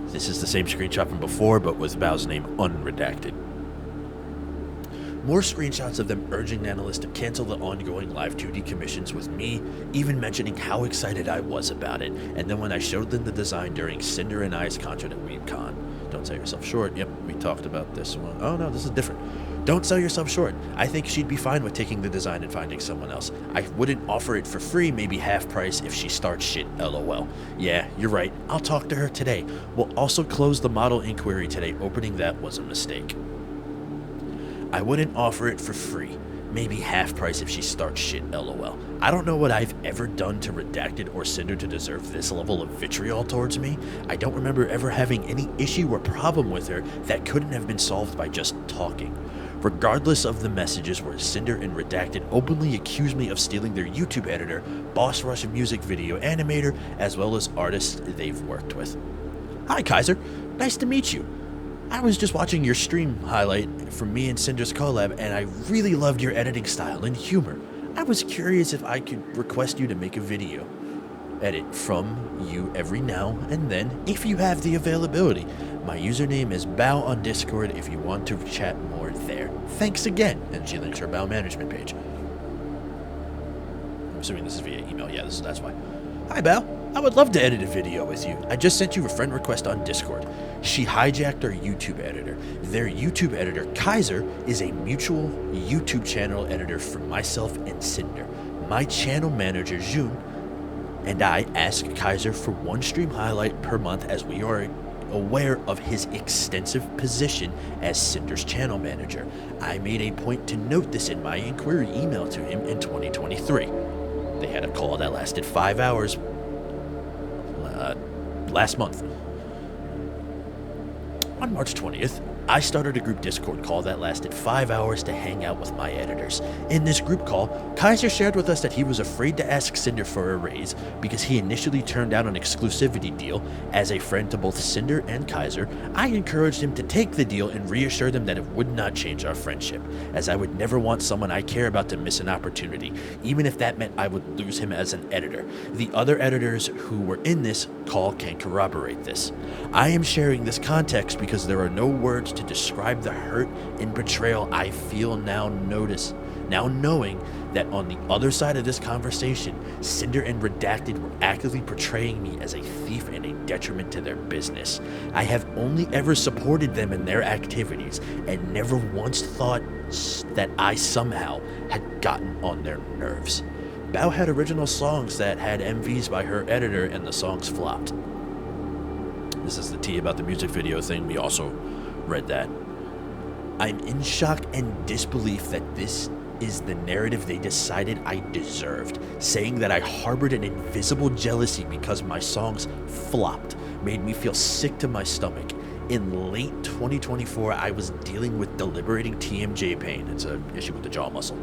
This is the same screenshot from before, but with Bao's name unredacted. More screenshots of them urging Nanalyus to cancel the ongoing live 2D commissions with me, even mentioning how excited I was about it, and then when I showed them the design during Sinder and I's concert at WeebCon. Don't sell yourself short. Yep, we talked about this one. Oh no, this is different. Don't sell yourself short. I think she'd be fine with taking the design and finding someone else. I wouldn't offer it for free, maybe half price if she starts shit, lol. Yeah, you're right. I'll talk to her today. We'll also close the model inquiry today. Opening that was a mistake. I wouldn't offer it for free, maybe half price if she starts shit, lol. I don't know what I've ever done to Redacted or Sinder to deserve this level of vitriol towards me. I don't remember ever having any issue or problem with her that couldn't have been solved by just talking. Regardless of the messages where Sinder and Redacted openly accuse me of stealing their YouTube editor, Boss Rush music video animator, as well as artists they've worked with. Hi Kaiser, nice to meet you. I was just watching your stream highlight from me and Sinder's collab, and I really loved your editing style and humor. I was curious if I could request you to make a video edit from you every now and then, if you have the availability. My username is Bao on Discord if you want to chat more there. Thanks again, and she links her Bao management page. I'm assuming this is via email. Yeah, that's why. Hi Bao. I would love to edit a video with you. I just sent you a friend request on Discord. She hijacked our YouTube editor. Their YouTube editor, Kaiser, is a mutual YouTube channel editor for myself and Sinder. My channel manager, June, and I ask Kaiser for one stream highlight per month, as we are aware of his extensive position as Sinder's channel manager. I made a point to note this in my inquiry email to him in 2023. They had a call that lasted 5 hours last month. On March 20th, I started a group Discord call that lasted 5 hours to hang out with my editors. In this group call, Kaiser shared with us that he was afraid to ask Sinder for a raise because he initially turned down an exclusivity deal. As a friend to both Sinder and Kaiser, I encouraged him to take the deal and reassured him that it would not change our friendship, as I would never want someone I care about to miss an opportunity, even if that meant I would lose him as an editor. The other editors who were in this call can corroborate this. I am sharing this context because there are no words to describe the hurt and betrayal I feel now knowing that on the other side of this conversation, Sinder and Redacted were actively portraying me as a thief and a detriment to their business. I have only ever supported them in their activities and never once thought that I somehow had gotten on their nerves. Bao had original songs that had MVs by her editor and the songs flopped. This is the tea about the music video thing. We also read that. I'm in shock and disbelief that this is the narrative they decided I deserved. Saying that I harbored an invisible jealousy because my songs flopped made me feel sick to my stomach. In late 2024, I was dealing with deliberating TMJ pain. It's an issue with the jaw muscle.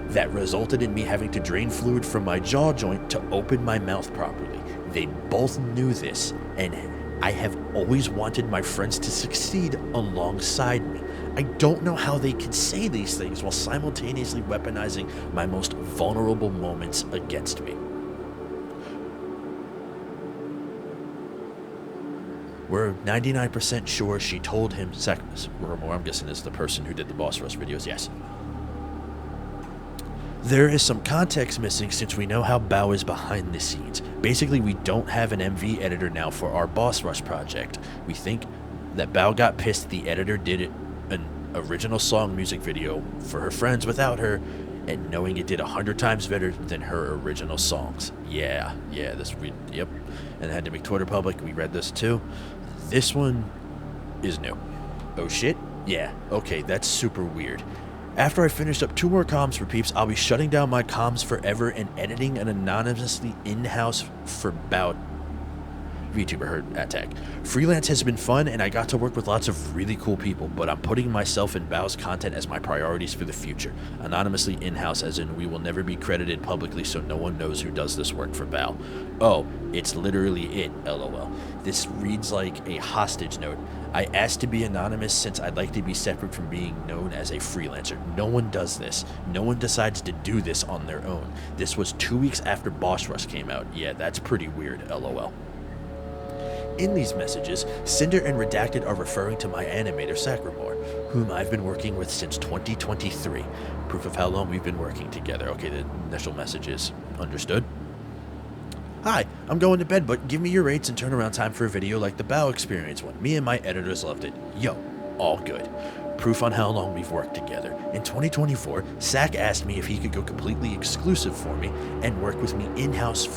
That resulted in me having to drain fluid from my jaw joint to open my mouth properly. They both knew this, and I have always wanted my friends to succeed alongside me. I don't know how they could say these things while simultaneously weaponizing my most vulnerable moments against me. We're 99% sure she told him Sacramore, I'm guessing is the person who did the Boss Rush videos, yes. There is some context missing since we know how Bao is behind the scenes. Basically, we don't have an MV editor now for our Boss Rush project. We think that Bao got pissed the editor did an original song music video for her friends without her, and knowing it did 100 times better than her original songs. Yep. And had to make Twitter public. We read this too. This one is new. Oh shit? Yeah, okay, that's super weird. After I finished up 2 more comms for peeps, I'll be shutting down my comms forever and editing an anonymously in-house for Bout VTuber hurt attack. Freelance has been fun and I got to work with lots of really cool people, but I'm putting myself and Bao's content as my priorities for the future. Anonymously in-house as in we will never be credited publicly so no one knows who does this work for Bao. Oh, it's literally it, lol. This reads like a hostage note. I asked to be anonymous since I'd like to be separate from being known as a freelancer. No one does this. No one decides to do this on their own. This was 2 weeks after Boss Rush came out. Yeah, that's pretty weird, lol. In these messages, Sinder and Redacted are referring to my animator Sacramore, whom I've been working with since 2023. Proof of how long we've been working together. Okay, the initial message is understood. Hi, I'm going to bed, but give me your rates and turnaround time for a video like the Bao Experience one. Me and my editors loved it. Yo, all good. Proof on how long we've worked together. In 2024, Sac asked me if he could go completely exclusive for me and work with me in-house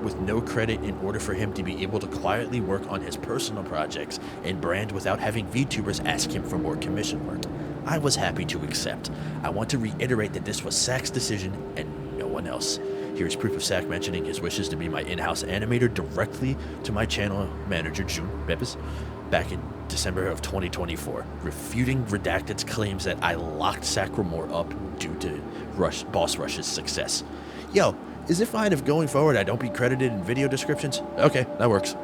with no credit in order for him to be able to quietly work on his personal projects and brand without having VTubers ask him for more commission work. I was happy to accept. I want to reiterate that this was Sac's decision and no one else. Here's proof of Sac mentioning his wishes to be my in-house animator directly to my channel manager, June Beppes, back in December of 2024, refuting Redacted's claims that I locked Sacramore up due to Boss Rush's success. Yo, is it fine if going forward I don't be credited in video descriptions? Okay, that works.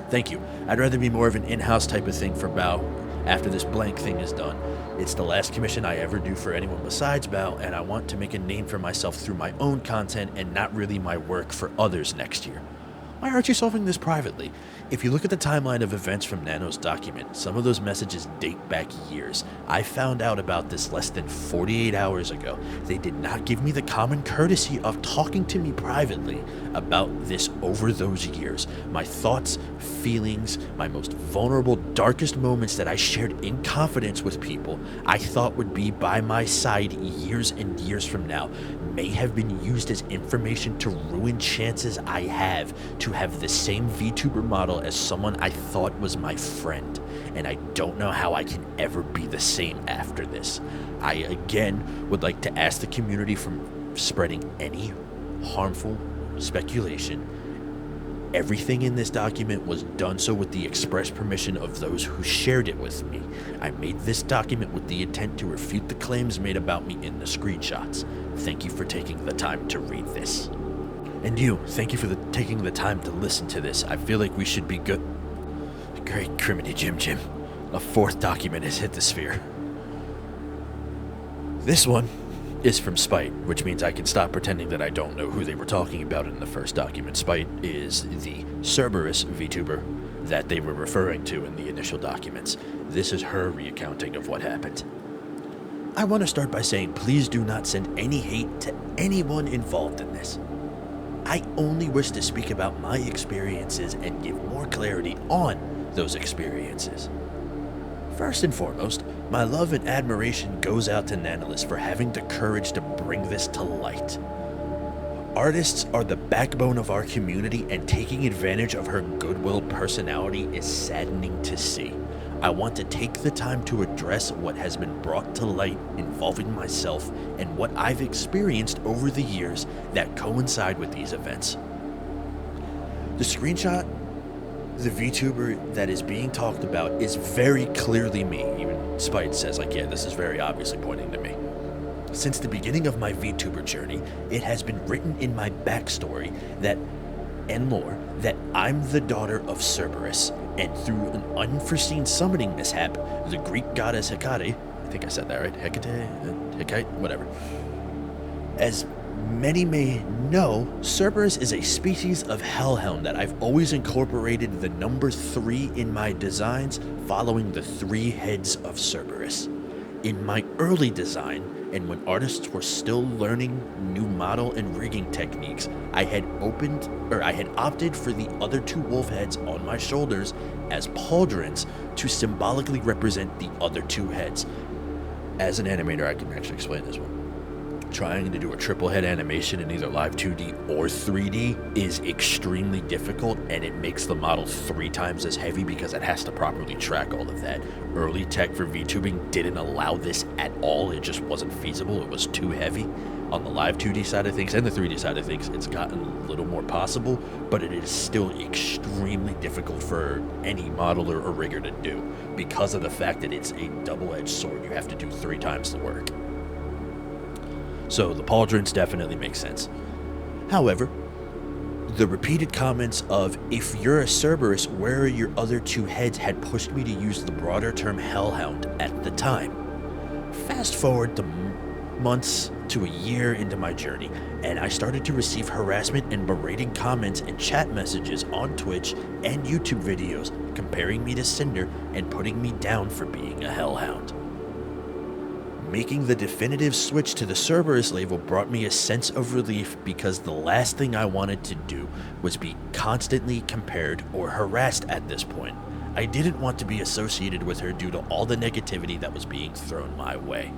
Thank you. I'd rather be more of an in-house type of thing for Bao after this blank thing is done. It's the last commission I ever do for anyone besides Bao, and I want to make a name for myself through my own content and not really my work for others next year. Why aren't you solving this privately? If you look at the timeline of events from Nano's document, some of those messages date back years. I found out about this less than 48 hours ago. They did not give me the common courtesy of talking to me privately about this over those years. My thoughts, feelings, my most vulnerable, darkest moments that I shared in confidence with people I thought would be by my side years and years from now may have been used as information to ruin chances I have to have the same VTuber model as someone I thought was my friend, and I don't know how I can ever be the same after this. I again would like to ask the community from spreading any harmful speculation Everything in this document was done so with the express permission of those who shared it with me. I made this document with the intent to refute the claims made about me in the screenshots. Thank you for taking the time to read this. And you, thank you for taking the time to listen to this. I feel like we should be good. Great criminy Jim. A fourth document has hit the sphere. This one is from Spite, which means I can stop pretending that I don't know who they were talking about in the first document. Spite is the Cerberus VTuber that they were referring to in the initial documents. This is her recounting of what happened. I want to start by saying please do not send any hate to anyone involved in this. I only wish to speak about my experiences and give more clarity on those experiences. First and foremost, my love and admiration goes out to Nanalyus for having the courage to bring this to light. Artists are the backbone of our community, and taking advantage of her goodwill personality is saddening to see. I want to take the time to address what has been brought to light involving myself and what I've experienced over the years that coincide with these events. The screenshot, the VTuber that is being talked about is very clearly me. Even Spite says, like, yeah, this is very obviously pointing to me. Since the beginning of my VTuber journey, it has been written in my backstory and lore that I'm the daughter of Cerberus, and through an unforeseen summoning mishap, the Greek goddess Hecate, I think I said that right, Hecate, whatever. As many may know, Cerberus is a species of hellhound that I've always incorporated the number 3 in my designs, following the 3 heads of Cerberus. In my early design, and when artists were still learning new model and rigging techniques, I had opted for the other 2 wolf heads on my shoulders as pauldrons to symbolically represent the other 2 heads. As an animator, I can actually explain this one. Trying to do a triple head animation in either live 2D or 3D is extremely difficult, and it makes the model 3 times as heavy because it has to properly track all of that. Early tech for VTubing didn't allow this at all. It just wasn't feasible. It was too heavy. On the live 2D side of things and the 3D side of things, it's gotten a little more possible, but it is still extremely difficult for any modeler or rigger to do because of the fact that it's a double-edged sword. You have to do 3 times the work. So the pauldrons definitely make sense. However, the repeated comments of, if you're a Cerberus, where are your other 2 heads, had pushed me to use the broader term hellhound at the time. Fast forward to months to a year into my journey, and I started to receive harassment and berating comments and chat messages on Twitch and YouTube videos comparing me to Sinder and putting me down for being a hellhound. Making the definitive switch to the Cerberus label brought me a sense of relief, because the last thing I wanted to do was be constantly compared or harassed at this point. I didn't want to be associated with her due to all the negativity that was being thrown my way.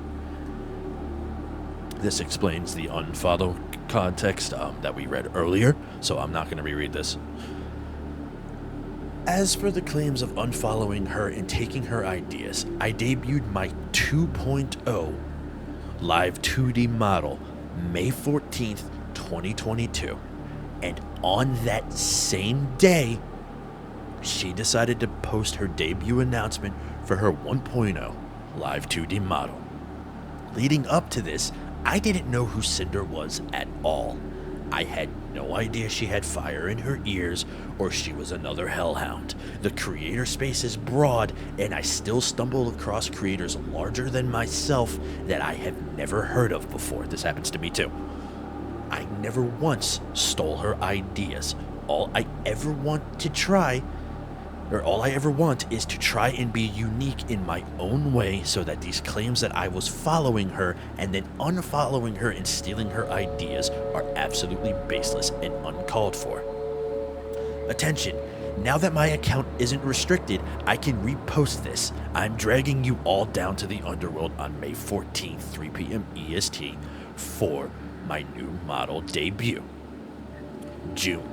This explains the unfollow context that we read earlier, so I'm not going to reread this. As for the claims of unfollowing her and taking her ideas, I debuted my 2.0 live 2D model May 14th, 2022, and on that same day, she decided to post her debut announcement for her 1.0 live 2D model. Leading up to this, I didn't know who Sinder was at all. I had no idea she had fire in her ears or she was another hellhound. The creator space is broad, and I still stumble across creators larger than myself that I have never heard of before. This happens to me too. I never once stole her ideas. All I ever want is to try and be unique in my own way, so that these claims that I was following her and then unfollowing her and stealing her ideas are absolutely baseless and uncalled for. Attention, now that my account isn't restricted, I can repost this. I'm dragging you all down to the underworld on May 14th, 3 p.m. EST for my new model debut. June.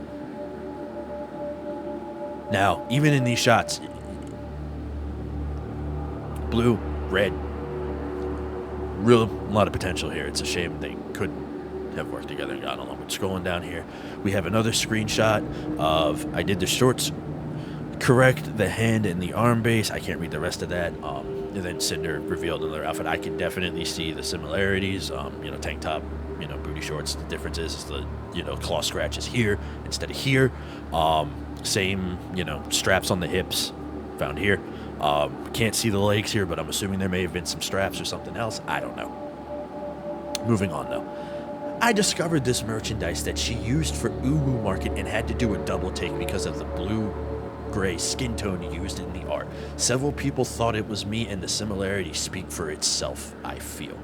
Now, even in these shots, blue, red, real lot of potential here. It's a shame they couldn't have worked together and gotten along. But scrolling down here, we have another screenshot of, I did the shorts correct, the hand and the arm base. I can't read the rest of that. And then Cinder revealed another outfit. I can definitely see the similarities. Tank top, booty shorts. The difference is the, claw scratches here instead of here. Same, straps on the hips found here. Can't see the legs here, but I'm assuming there may have been some straps or something else. I don't know. Moving on, though. I discovered this merchandise that she used for Uwu Market and had to do a double take because of the blue-gray skin tone used in the art. Several people thought it was me, and the similarities speak for itself, I feel.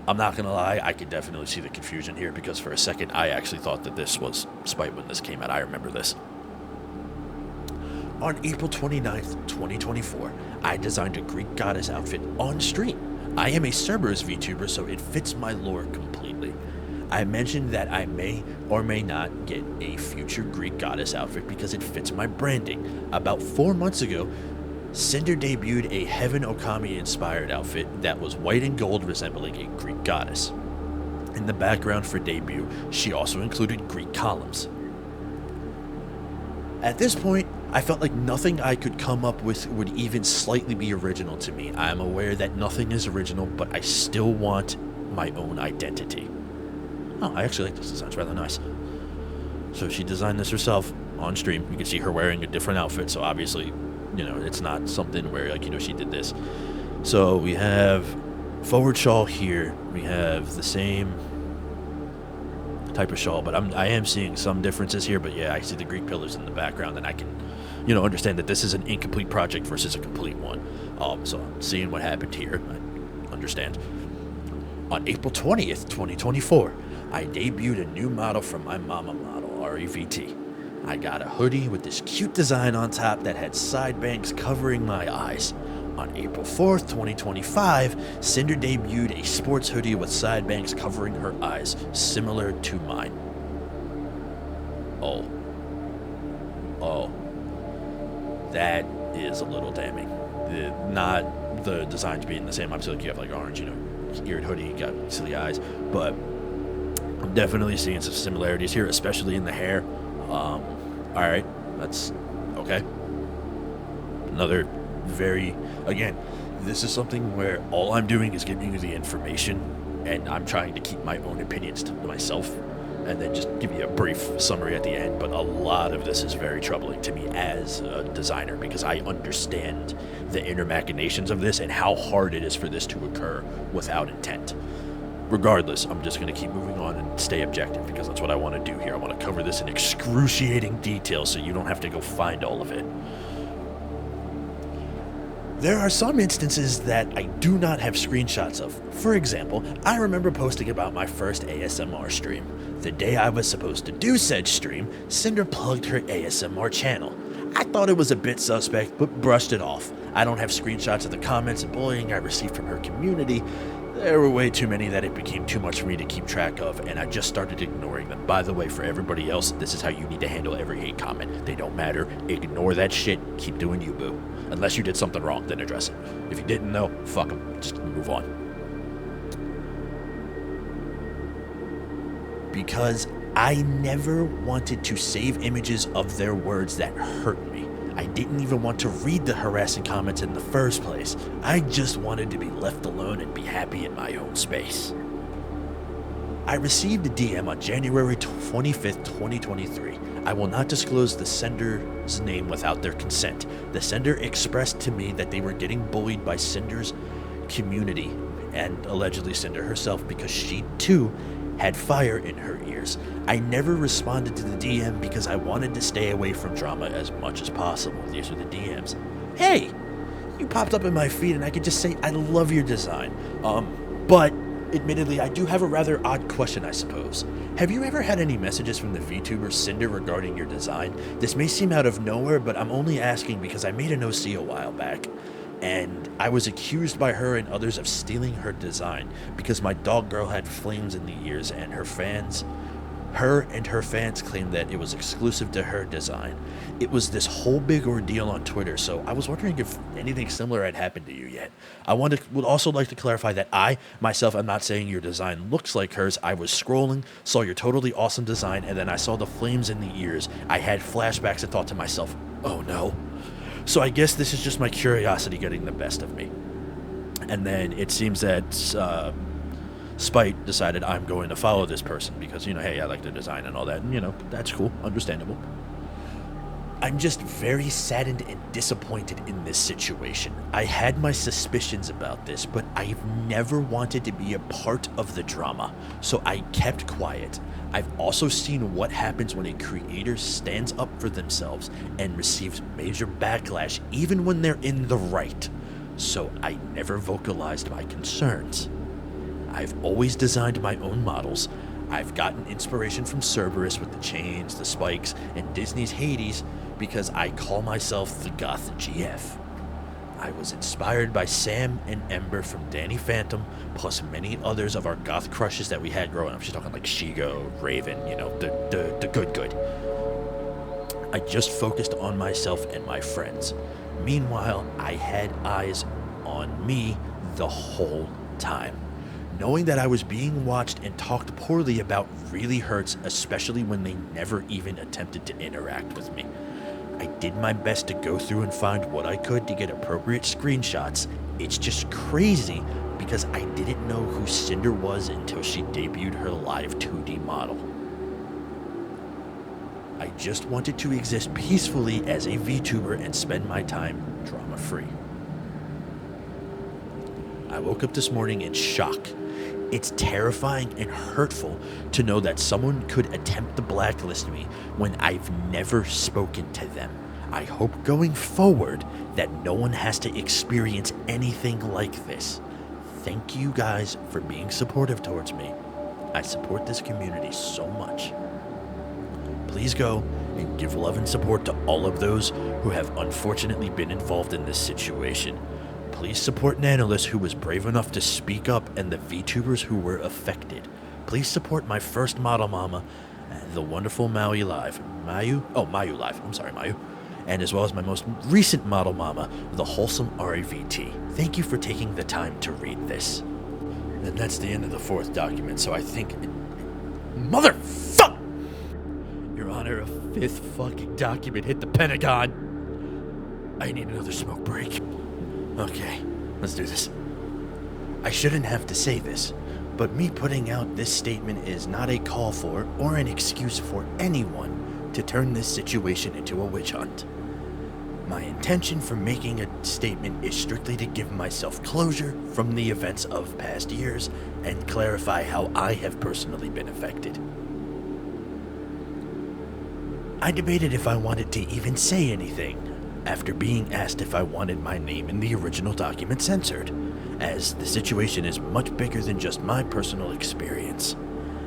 I'm not going to lie, I could definitely see the confusion here, because for a second I actually thought that this was Spite when this came out. I remember this. On April 29th, 2024, I designed a Greek goddess outfit on stream. I am a Cerberus VTuber, so it fits my lore completely. I mentioned that I may or may not get a future Greek goddess outfit because it fits my branding. About 4 months ago, Cinder debuted a Heaven Okami-inspired outfit that was white and gold, resembling a Greek goddess. In the background for debut, she also included Greek columns. At this point, I felt like nothing I could come up with would even slightly be original to me. I am aware that nothing is original, but I still want my own identity. Oh, I actually like this design. It's rather nice. So she designed this herself on stream. You can see her wearing a different outfit, so obviously, it's not something where, she did this. So we have forward shawl here. We have the same type of shawl, but I am seeing some differences here. But yeah, I see the Greek pillars in the background, and I can, understand that this is an incomplete project versus a complete one. So I'm seeing what happened here. I understand. On April 20th, 2024, I debuted a new model from my mama model, REVT. I got a hoodie with this cute design on top that had side bangs covering my eyes. On April 4th, 2025, Cinder debuted a sports hoodie with side bangs covering her eyes, similar to mine. Oh. That is a little damning. Not the designs being the same. Obviously, you have orange, eared hoodie, got silly eyes, but I'm definitely seeing some similarities here, especially in the hair. Alright, that's okay. Another again, this is something where all I'm doing is giving you the information, and I'm trying to keep my own opinions to myself, and then just give you a brief summary at the end. But a lot of this is very troubling to me as a designer, because I understand the inner machinations of this and how hard it is for this to occur without intent. Regardless, I'm just going to keep moving on and stay objective, because that's what I want to do here. I want to cover this in excruciating detail so you don't have to go find all of it. There are some instances that I do not have screenshots of. For example, I remember posting about my first ASMR stream. The day I was supposed to do said stream, Cinder plugged her ASMR channel. I thought it was a bit suspect, but brushed it off. I don't have screenshots of the comments and bullying I received from her community. There were way too many that it became too much for me to keep track of, and I just started ignoring them. By the way, for everybody else, this is how you need to handle every hate comment. They don't matter. Ignore that shit. Keep doing you, boo. Unless you did something wrong, then address it. If you didn't, though, fuck them. Just move on. Because I never wanted to save images of their words that hurt me. I didn't even want to read the harassing comments in the first place. I just wanted to be left alone and be happy in my own space. I received a DM on January 25th, 2023. I will not disclose the sender's name without their consent. The sender expressed to me that they were getting bullied by Cinder's community, and allegedly Cinder herself, because she too had fire in her ears. I never responded to the DM because I wanted to stay away from drama as much as possible. These are the DMs. Hey, you popped up in my feed and I could just say I love your design. But admittedly, I do have a rather odd question, I suppose. Have you ever had any messages from the VTuber Cinder regarding your design? This may seem out of nowhere, but I'm only asking because I made an OC a while back, and I was accused by her and others of stealing her design because my dog girl had flames in the ears and her fans Her and her fans claimed that it was exclusive to her design. It was this whole big ordeal on Twitter, so I was wondering if anything similar had happened to you yet. I would also like to clarify that I, myself, am not saying your design looks like hers. I was scrolling, saw your totally awesome design, and then I saw the flames in the ears. I had flashbacks and thought to myself, oh no. So I guess this is just my curiosity getting the best of me. And then it seems that Spite decided I'm going to follow this person because, hey, I like the design and all that, and, that's cool, understandable. I'm just very saddened and disappointed in this situation. I had my suspicions about this, but I've never wanted to be a part of the drama, so I kept quiet. I've also seen what happens when a creator stands up for themselves and receives major backlash even when they're in the right, so I never vocalized my concerns. I've always designed my own models. I've gotten inspiration from Cerberus with the chains, the spikes, and Disney's Hades because I call myself the Goth GF. I was inspired by Sam and Ember from Danny Phantom, plus many others of our goth crushes that we had growing up. She's talking like Shigo, Raven, the good. I just focused on myself and my friends. Meanwhile, I had eyes on me the whole time. Knowing that I was being watched and talked poorly about really hurts, especially when they never even attempted to interact with me. I did my best to go through and find what I could to get appropriate screenshots. It's just crazy because I didn't know who Sinder was until she debuted her live 2D model. I just wanted to exist peacefully as a VTuber and spend my time drama-free. I woke up this morning in shock. It's terrifying and hurtful to know that someone could attempt to blacklist me when I've never spoken to them. I hope going forward that no one has to experience anything like this. Thank you guys for being supportive towards me. I support this community so much. Please go and give love and support to all of those who have unfortunately been involved in this situation. Please support Nanalyus, who was brave enough to speak up, and the VTubers who were affected. Please support my first model mama, the wonderful Mayu Live. Mayu Live. I'm sorry, Mayu. And as well as my most recent model mama, the wholesome RAVT. Thank you for taking the time to read this. And that's the end of the fourth document, so I think... Motherfuck! Your Honor, a fifth fucking document hit the Pentagon. I need another smoke break. Okay, let's do this. I shouldn't have to say this, but me putting out this statement is not a call for or an excuse for anyone to turn this situation into a witch hunt. My intention for making a statement is strictly to give myself closure from the events of past years and clarify how I have personally been affected. I debated if I wanted to even say anything after being asked if I wanted my name in the original document censored, as the situation is much bigger than just my personal experience.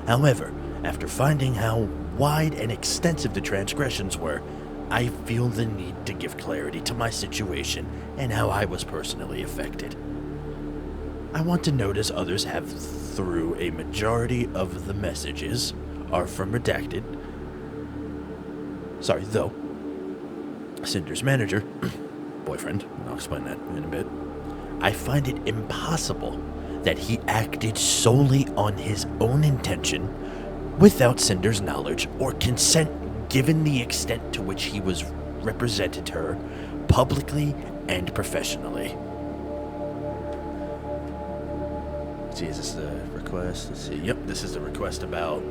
However, after finding how wide and extensive the transgressions were, I feel the need to give clarity to my situation and how I was personally affected. I want to note, as others have through a majority of the messages are from redacted. Though Sinder's manager, boyfriend, I'll explain that in a bit, I find it impossible that he acted solely on his own intention without Sinder's knowledge or consent, given the extent to which he was represented her publicly and professionally. Let's see, is this the request? Let's see. Yep, this is the request about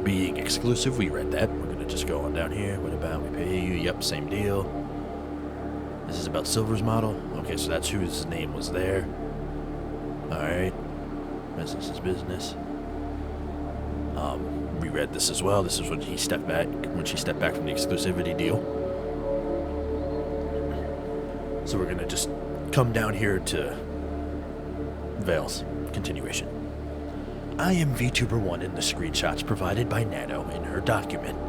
being exclusive. We read that. We're gonna just go on down here. What about we pay you? Yep, same deal. This is about Silver's model. Okay, so that's whose name was there. Alright. Business is business. We read this as well. This is when she stepped back from the exclusivity deal. So we're gonna just come down here to Vale's continuation. I am VTuber1 in the screenshots provided by Nano in her document.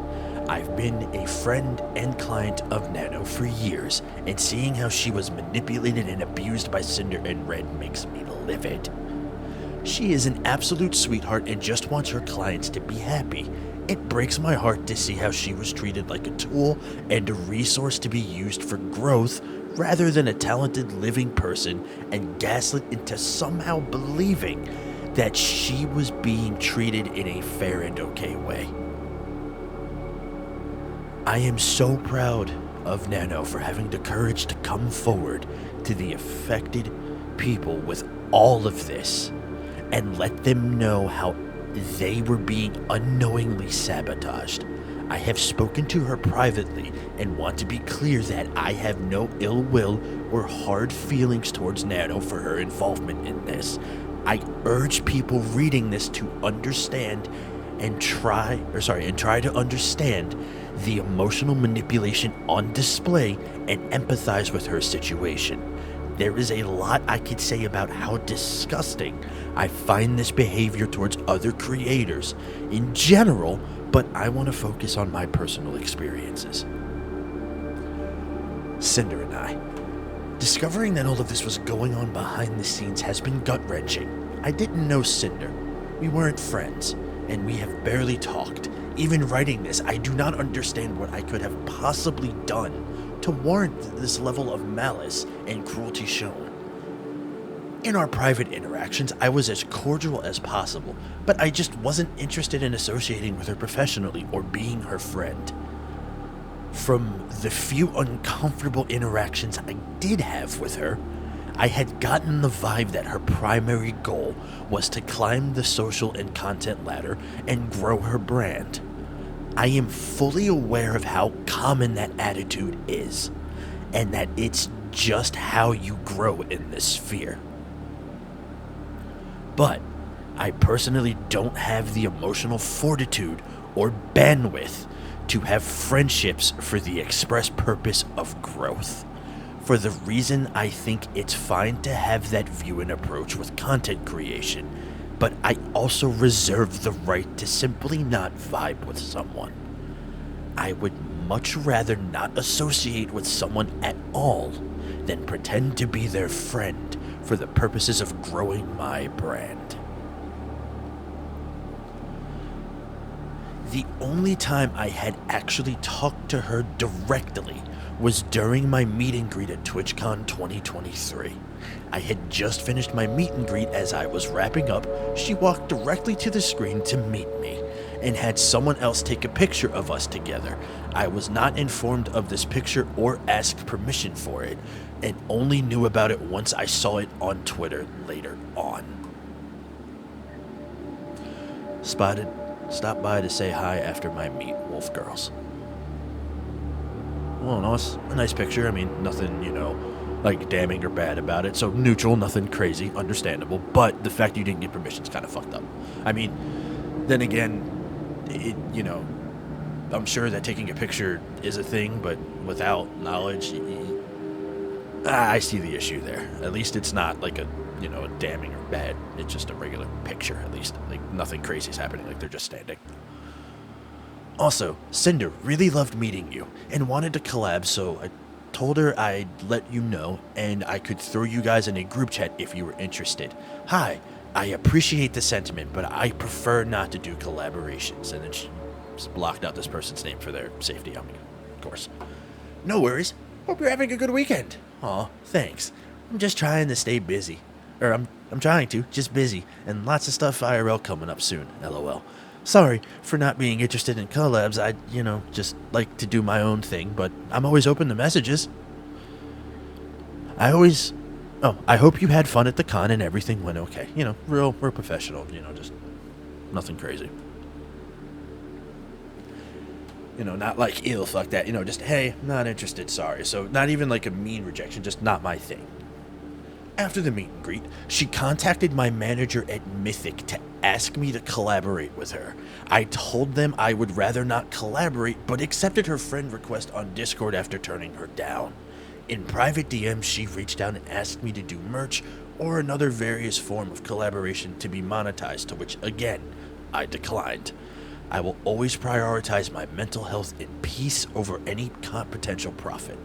I've been a friend and client of Nano for years, and seeing how she was manipulated and abused by Sinder and Red makes me livid. She is an absolute sweetheart and just wants her clients to be happy. It breaks my heart to see how she was treated like a tool and a resource to be used for growth rather than a talented living person, and gaslit into somehow believing that she was being treated in a fair and okay way. I am so proud of Nano for having the courage to come forward to the affected people with all of this and let them know how they were being unknowingly sabotaged. I have spoken to her privately and want to be clear that I have no ill will or hard feelings towards Nano for her involvement in this. I urge people reading this to understand and try to understand the emotional manipulation on display and empathize with her situation. There is a lot I could say about how disgusting I find this behavior towards other creators in general, but I want to focus on my personal experiences. Cinder and I. Discovering that all of this was going on behind the scenes has been gut-wrenching. I didn't know Cinder. We weren't friends, and we have barely talked. Even writing this, I do not understand what I could have possibly done to warrant this level of malice and cruelty shown. In our private interactions, I was as cordial as possible, but I just wasn't interested in associating with her professionally or being her friend. From the few uncomfortable interactions I did have with her, I had gotten the vibe that her primary goal was to climb the social and content ladder and grow her brand. I am fully aware of how common that attitude is, and that it's just how you grow in this sphere. But I personally don't have the emotional fortitude or bandwidth to have friendships for the express purpose of growth. For the reason I think it's fine to have that view and approach with content creation, but I also reserve the right to simply not vibe with someone. I would much rather not associate with someone at all than pretend to be their friend for the purposes of growing my brand. The only time I had actually talked to her directly was during my meet and greet at TwitchCon 2023. I had just finished my meet and greet. As I was wrapping up, she walked directly to the screen to meet me and had someone else take a picture of us together. I was not informed of this picture or asked permission for it, and only knew about it once I saw it on Twitter later on. Stopped by to say hi after my meet, Wolf Girls. Well, no, it's a nice picture. I mean, nothing, like damning or bad about it. So neutral, nothing crazy, understandable. But the fact you didn't get permission is kind of fucked up. I mean, then again, I'm sure that taking a picture is a thing, but without knowledge, I see the issue there. At least it's not like a damning or bad. It's just a regular picture, at least. Like, nothing crazy is happening, like they're just standing. Also, Cinder really loved meeting you and wanted to collab, so I told her I'd let you know and I could throw you guys in a group chat if you were interested. Hi, I appreciate the sentiment, but I prefer not to do collaborations. And then she just blocked out this person's name for their safety. I mean, of course. No worries. Hope you're having a good weekend. Aw, thanks. I'm just trying to stay busy. I'm trying to, just busy, and lots of stuff IRL coming up soon, LOL. Sorry for not being interested in collabs. I, just like to do my own thing, but I'm always open to messages. I hope you had fun at the con and everything went okay. Real professional, just nothing crazy. Not like, ew, fuck that. Just, hey, not interested, sorry. So not even like a mean rejection, just not my thing. After the meet and greet, she contacted my manager at Mythic to ask me to collaborate with her. I told them I would rather not collaborate, but accepted her friend request on Discord after turning her down. In private DMs, she reached out and asked me to do merch or another various form of collaboration to be monetized, to which, again, I declined. I will always prioritize my mental health and peace over any potential profit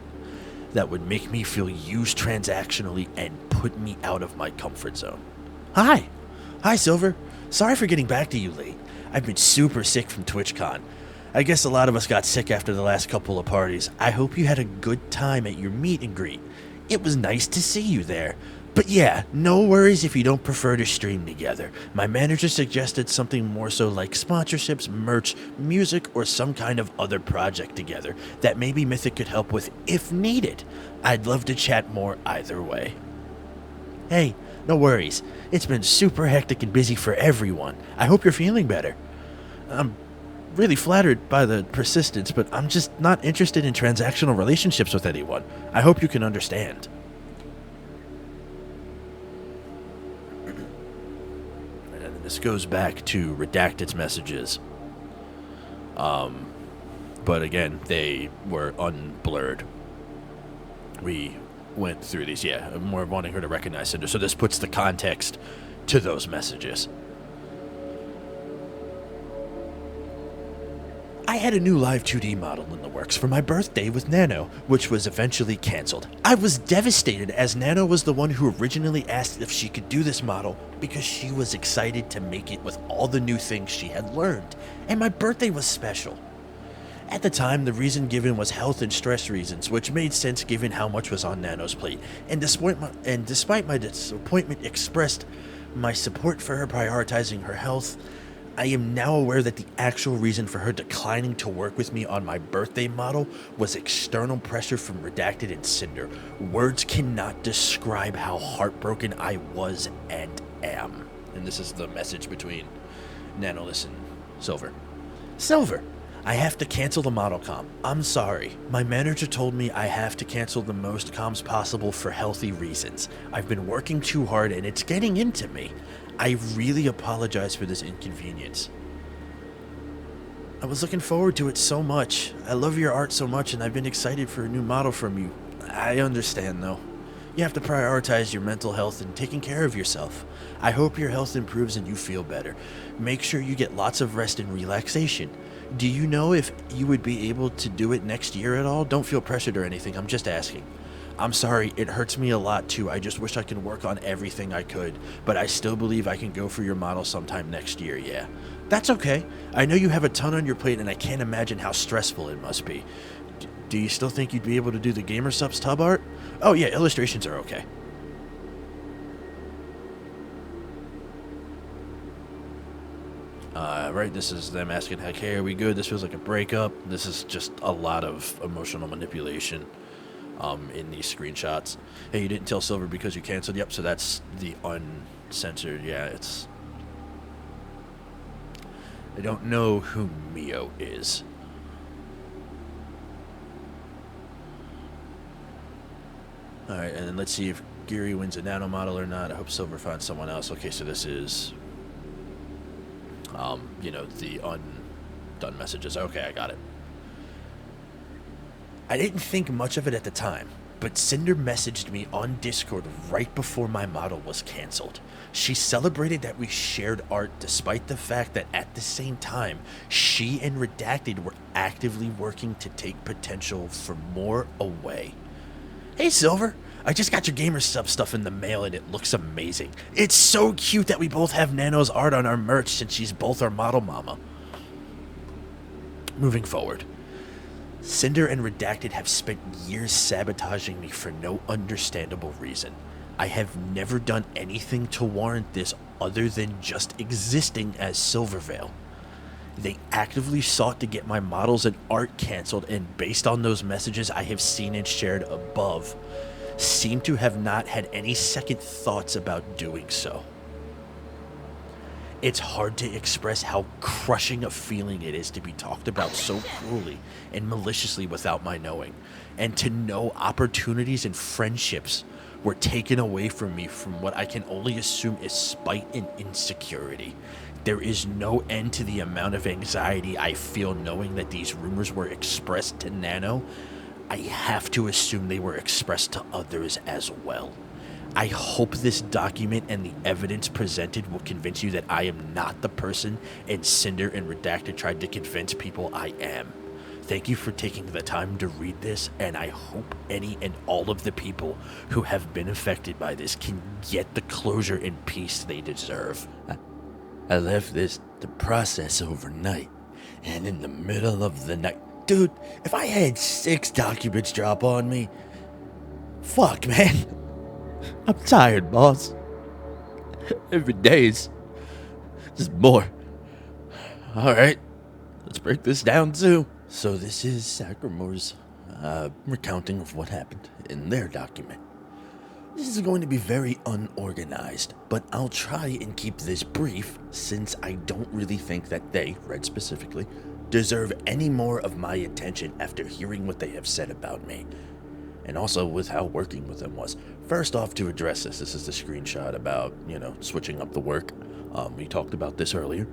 that would make me feel used transactionally and put me out of my comfort zone. Hi, Silver. Sorry for getting back to you late. I've been super sick from TwitchCon. I guess a lot of us got sick after the last couple of parties. I hope you had a good time at your meet and greet. It was nice to see you there. But yeah, no worries if you don't prefer to stream together. My manager suggested something more so like sponsorships, merch, music, or some kind of other project together that maybe Mythic could help with if needed. I'd love to chat more either way. Hey, no worries. It's been super hectic and busy for everyone. I hope you're feeling better. I'm really flattered by the persistence, but I'm just not interested in transactional relationships with anyone. I hope you can understand. This goes back to Redacted's messages. But again, they were unblurred. We went through these, more wanting her to recognize Cinder. So this puts the context to those messages. I had a new live 2D model in the works for my birthday with Nano, which was eventually cancelled. I was devastated as Nano was the one who originally asked if she could do this model because she was excited to make it with all the new things she had learned, and my birthday was special. At the time, the reason given was health and stress reasons, which made sense given how much was on Nano's plate, and despite my disappointment expressed my support for her prioritizing her health, I am now aware that the actual reason for her declining to work with me on my birthday model was external pressure from Redacted and Cinder. Words cannot describe how heartbroken I was and am. And this is the message between Nanalyus and Silver. Silver, I have to cancel the model comp. I'm sorry. My manager told me I have to cancel the most comps possible for healthy reasons. I've been working too hard and it's getting into me. I really apologize for this inconvenience. I was looking forward to it so much. I love your art so much and I've been excited for a new model from you. I understand though. You have to prioritize your mental health and taking care of yourself. I hope your health improves and you feel better. Make sure you get lots of rest and relaxation. Do you know if you would be able to do it next year at all? Don't feel pressured or anything, I'm just asking. I'm sorry, it hurts me a lot too. I just wish I could work on everything I could, but I still believe I can go for your model sometime next year, yeah. That's okay. I know you have a ton on your plate and I can't imagine how stressful it must be. Do you still think you'd be able to do the Gamer Subs tub art? Oh yeah, illustrations are okay. Right, this is them asking, hey, are we good? This feels like a breakup. This is just a lot of emotional manipulation in these screenshots. Hey, you didn't tell Silver because you canceled? Yep, so that's the uncensored. Yeah, it's... I don't know who Mio is. Alright, and then let's see if Geary wins a nano model or not. I hope Silver finds someone else. Okay, so this is... the undone messages. Okay, I got it. I didn't think much of it at the time, but Cinder messaged me on Discord right before my model was cancelled. She celebrated that we shared art despite the fact that at the same time, she and Redacted were actively working to take potential for more away. Hey Silver, I just got your Gamer Sub stuff in the mail and it looks amazing. It's so cute that we both have Nano's art on our merch since she's both our model mama. Moving forward. Cinder and Redacted have spent years sabotaging me for no understandable reason. I have never done anything to warrant this other than just existing as Silvervale. They actively sought to get my models and art cancelled, and based on those messages I have seen and shared above, seem to have not had any second thoughts about doing so. It's hard to express how crushing a feeling it is to be talked about so cruelly and maliciously without my knowing, and to know opportunities and friendships were taken away from me from what I can only assume is spite and insecurity. There is no end to the amount of anxiety I feel knowing that these rumors were expressed to Nano. I have to assume they were expressed to others as well. I hope this document and the evidence presented will convince you that I am not the person and Cinder and Redacted tried to convince people I am. Thank you for taking the time to read this, and I hope any and all of the people who have been affected by this can get the closure and peace they deserve. I left this to process overnight, and in the middle of the night, dude, if I had 6 documents drop on me, fuck, man. I'm tired, boss. Every day is just more. Alright, let's break this down too. So this is Sacramore's recounting of what happened in their document. This is going to be very unorganized, but I'll try and keep this brief since I don't really think that they, Red specifically, deserve any more of my attention after hearing what they have said about me. And also with how working with them was. First off, to address this is the screenshot about, switching up the work. We talked about this earlier.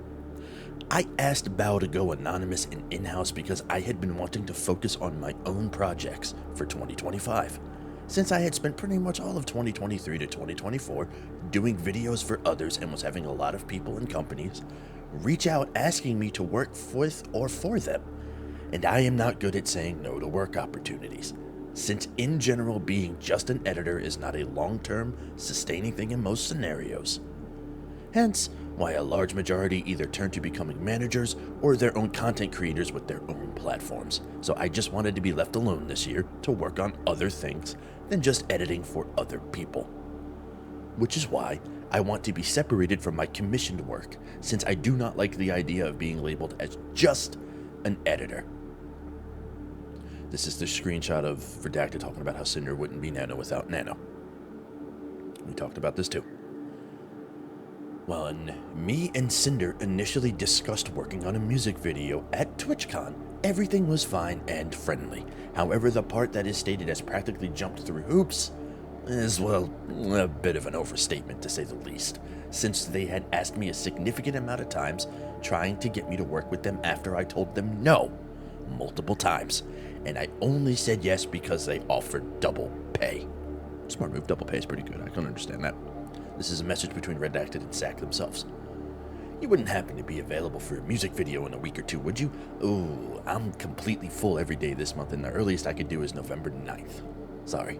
I asked Bao to go anonymous and in-house because I had been wanting to focus on my own projects for 2025. Since I had spent pretty much all of 2023 to 2024 doing videos for others and was having a lot of people and companies reach out asking me to work with or for them. And I am not good at saying no to work opportunities, since in general being just an editor is not a long-term, sustaining thing in most scenarios. Hence, why a large majority either turn to becoming managers or their own content creators with their own platforms. So I just wanted to be left alone this year to work on other things than just editing for other people. Which is why I want to be separated from my commissioned work, since I do not like the idea of being labeled as just an editor. This is the screenshot of Redacted talking about how Sinder wouldn't be Nano without Nano. We talked about this too. When me and Sinder initially discussed working on a music video at TwitchCon, everything was fine and friendly. However, the part that is stated as practically jumped through hoops is, well, a bit of an overstatement to say the least, since they had asked me a significant amount of times trying to get me to work with them after I told them no multiple times, and I only said yes because they offered double pay. Smart move, double pay is pretty good, I can understand that. This is a message between Redacted and Sac themselves. You wouldn't happen to be available for a music video in a week or two, would you? Ooh, I'm completely full every day this month, and the earliest I could do is November 9th. Sorry.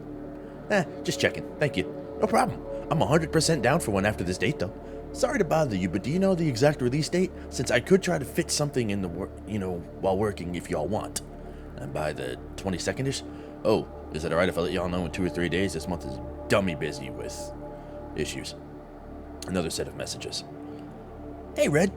Just checking. Thank you. No problem. I'm 100% down for one after this date, though. Sorry to bother you, but do you know the exact release date? Since I could try to fit something in the while working if y'all want. And by the 22nd-ish? Oh, is it alright if I let y'all know in 2 or 3 days? This month is dummy busy with issues. Another set of messages. Hey Red,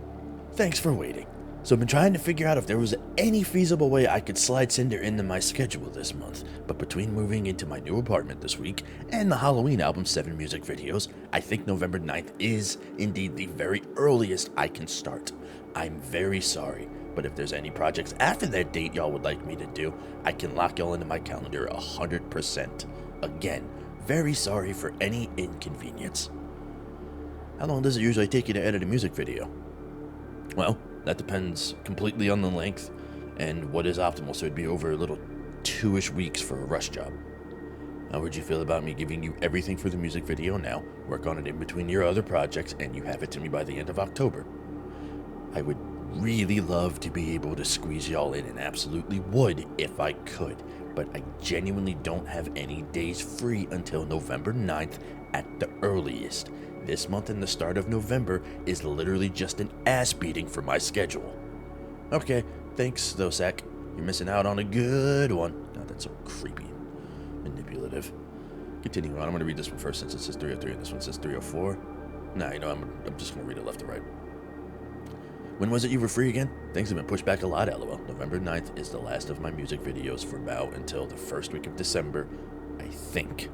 thanks for waiting. So I've been trying to figure out if there was any feasible way I could slide Sinder into my schedule this month, but between moving into my new apartment this week and the Halloween album 7 music videos, I think November 9th is indeed the very earliest I can start. I'm very sorry, but if there's any projects after that date y'all would like me to do, I can lock y'all into my calendar 100%. Again, very sorry for any inconvenience. How long does it usually take you to edit a music video? Well, that depends completely on the length and what is optimal, so it'd be over a little 2-ish weeks for a rush job. How would you feel about me giving you everything for the music video now, work on it in between your other projects, and you have it to me by the end of October? I would really love to be able to squeeze y'all in, and absolutely would if I could, but I genuinely don't have any days free until November 9th at the earliest. This month and the start of November is literally just an ass beating for my schedule. Okay, thanks though, Sac. You're missing out on a good one. God, that's so creepy and manipulative. Continuing on, I'm going to read this one first since it says 303 and this one says 304. Nah, I'm just going to read it left to right. When was it you were free again? Things have been pushed back a lot, lol. November 9th is the last of my music videos for Bao until the first week of December, I think.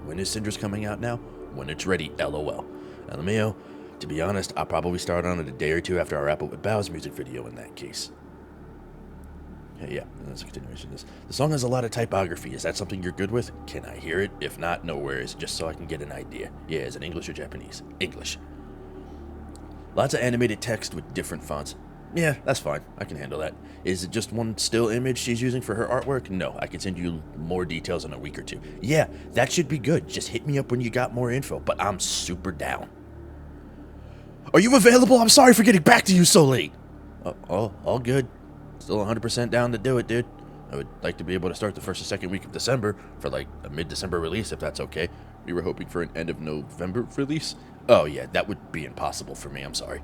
When is Sinder's coming out now? When it's ready, lol. LMAO, to be honest, I'll probably start on it a day or two after I wrap up with Bao's music video in that case. Yeah, that's a continuation of this. The song has a lot of typography. Is that something you're good with? Can I hear it? If not, no worries, just so I can get an idea. Yeah, is it English or Japanese? English. Lots of animated text with different fonts. Yeah, that's fine. I can handle that. Is it just one still image she's using for her artwork? No, I can send you more details in a week or two. Yeah, that should be good. Just hit me up when you got more info, but I'm super down. Are you available? I'm sorry for getting back to you so late. All good. Still 100% down to do it, dude. I would like to be able to start the 1st or 2nd week of December for like a mid-December release, if that's okay. We were hoping for an end of November release. Oh yeah, that would be impossible for me, I'm sorry.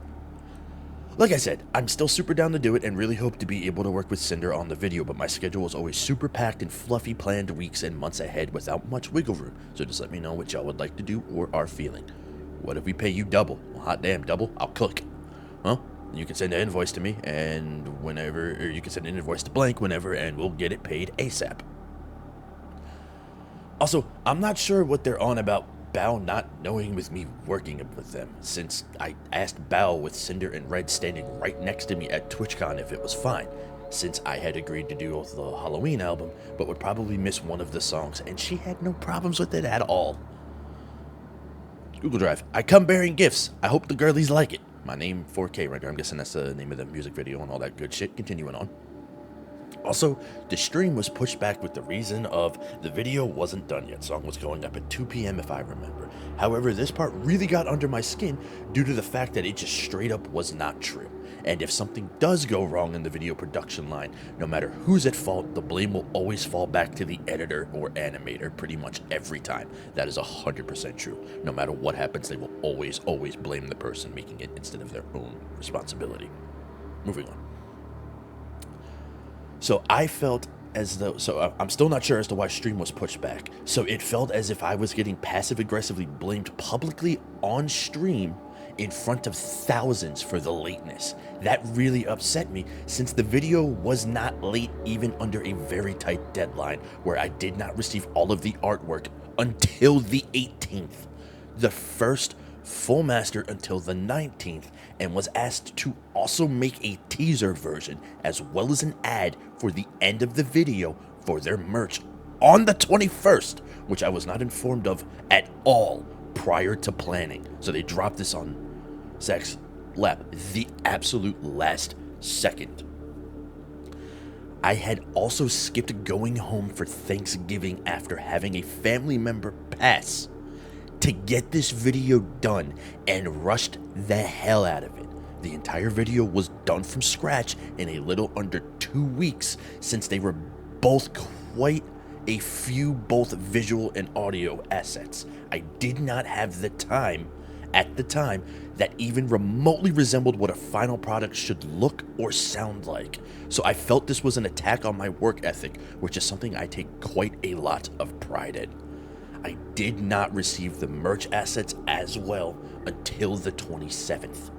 Like I said, I'm still super down to do it and really hope to be able to work with Sinder on the video, but my schedule is always super packed and fluffy planned weeks and months ahead without much wiggle room, so just let me know what y'all would like to do or are feeling. What if we pay you double? Well, hot damn, double? I'll cook. Well, you can send an invoice to me and whenever, or you can send an invoice to blank whenever and we'll get it paid ASAP. Also, I'm not sure what they're on about Bao not knowing with me working with them, since I asked Bao with Sinder and Red standing right next to me at TwitchCon if it was fine, since I had agreed to do the Halloween album, but would probably miss one of the songs, and she had no problems with it at all. Google Drive. I come bearing gifts. I hope the girlies like it. My name, 4K render. I'm guessing that's the name of the music video and all that good shit. Continuing on. Also, the stream was pushed back with the reason of the video wasn't done yet. Song was going up at 2 p.m. if I remember. However, this part really got under my skin due to the fact that it just straight up was not true. And if something does go wrong in the video production line, no matter who's at fault, the blame will always fall back to the editor or animator pretty much every time. That is 100% true. No matter what happens, they will always blame the person making it instead of their own responsibility. Moving on. So I felt as though, I'm still not sure as to why stream was pushed back. So it felt as if I was getting passive-aggressively blamed publicly on stream in front of thousands for the lateness. That really upset me since the video was not late even under a very tight deadline where I did not receive all of the artwork until the 18th. The first full master until the 19th, and was asked to also make a teaser version as well as an ad for the end of the video for their merch on the 21st, which I was not informed of at all prior to planning. So they dropped this on Zach's lap the absolute last second. I had also skipped going home for Thanksgiving after having a family member pass to get this video done and rushed the hell out of it. The entire video was done from scratch in a little under 2 weeks since they were both quite a few both visual and audio assets. I did not have the time at the time that even remotely resembled what a final product should look or sound like. So I felt this was an attack on my work ethic, which is something I take quite a lot of pride in. I did not receive the merch assets as well until the 27th.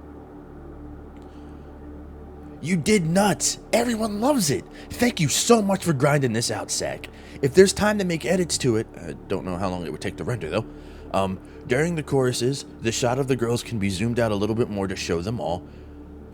You did nuts! Everyone loves it! Thank you so much for grinding this out, Sack. If there's time to make edits to it, I don't know how long it would take to render though. During the choruses, the shot of the girls can be zoomed out a little bit more to show them all.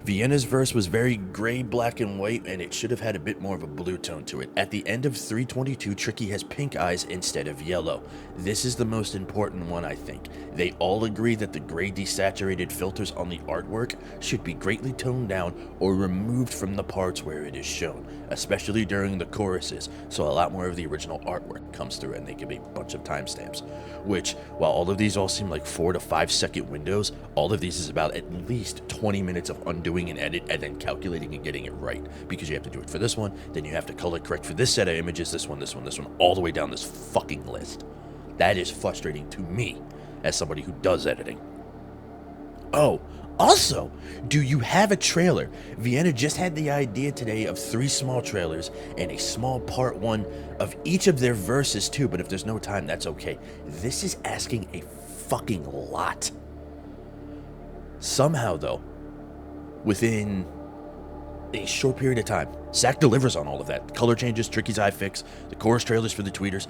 Vienna's verse was very gray, black, and white, and it should have had a bit more of a blue tone to it. At the end of 322, Tricky has pink eyes instead of yellow. This is the most important one, I think. They all agree that the gray desaturated filters on the artwork should be greatly toned down or removed from the parts where it is shown, especially during the choruses, so a lot more of the original artwork comes through and they give a bunch of timestamps. Which, while all of these all seem like 4 to 5 second windows, all of these is about at least 20 minutes of undoing an edit and then calculating and getting it right, because you have to do it for this one, then you have to color correct for this set of images, this one, all the way down this fucking list. That is frustrating to me as somebody who does editing. Oh, also, do you have a trailer? Vienna just had the idea today of 3 small trailers and a small part 1 of each of their verses too, but if there's no time, that's okay. This is asking a fucking lot. Somehow though, within a short period of time, Zach delivers on all of that. Color changes, Tricky's eye fix, the chorus trailers for the tweeters,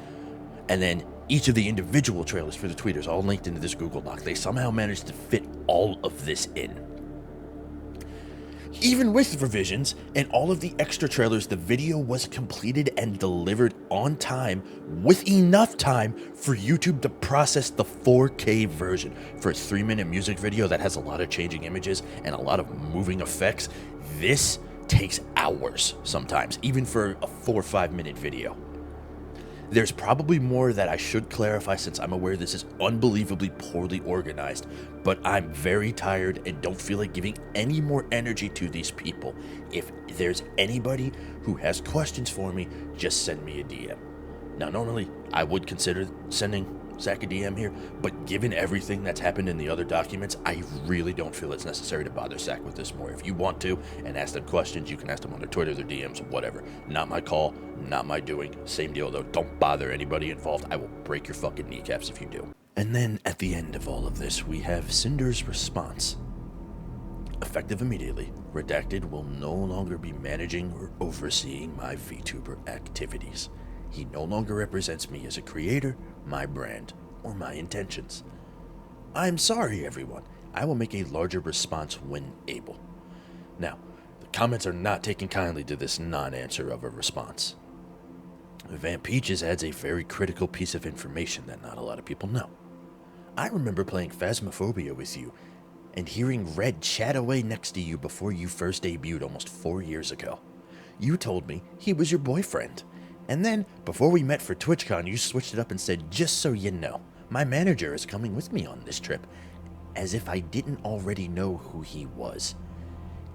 and then each of the individual trailers for the tweeters all linked into this Google Doc. They somehow managed to fit all of this in. Even with revisions and all of the extra trailers, the video was completed and delivered on time with enough time for YouTube to process the 4K version. For a 3-minute music video that has a lot of changing images and a lot of moving effects, this takes hours sometimes, even for a 4 or 5 minute video. There's probably more that I should clarify since I'm aware this is unbelievably poorly organized, but I'm very tired and don't feel like giving any more energy to these people. If there's anybody who has questions for me, just send me a DM. Now, normally, I would consider sending Zach a DM here, but given everything that's happened in the other documents, I really don't feel it's necessary to bother Zach with this more. If you want to and ask them questions, you can ask them on their Twitter, their DMs, whatever. Not my call, not my doing. Same deal, though. Don't bother anybody involved. I will break your fucking kneecaps if you do. And then, at the end of all of this, we have Cinder's response. Effective immediately, Redacted will no longer be managing or overseeing my VTuber activities. He no longer represents me as a creator, my brand, or my intentions. I'm sorry, everyone. I will make a larger response when able. Now, the comments are not taken kindly to this non-answer of a response. Vamp Peaches adds a very critical piece of information that not a lot of people know. I remember playing Phasmophobia with you and hearing Red chat away next to you before you first debuted almost 4 years ago. You told me he was your boyfriend. And then, before we met for TwitchCon, you switched it up and said, just so you know, my manager is coming with me on this trip. As if I didn't already know who he was.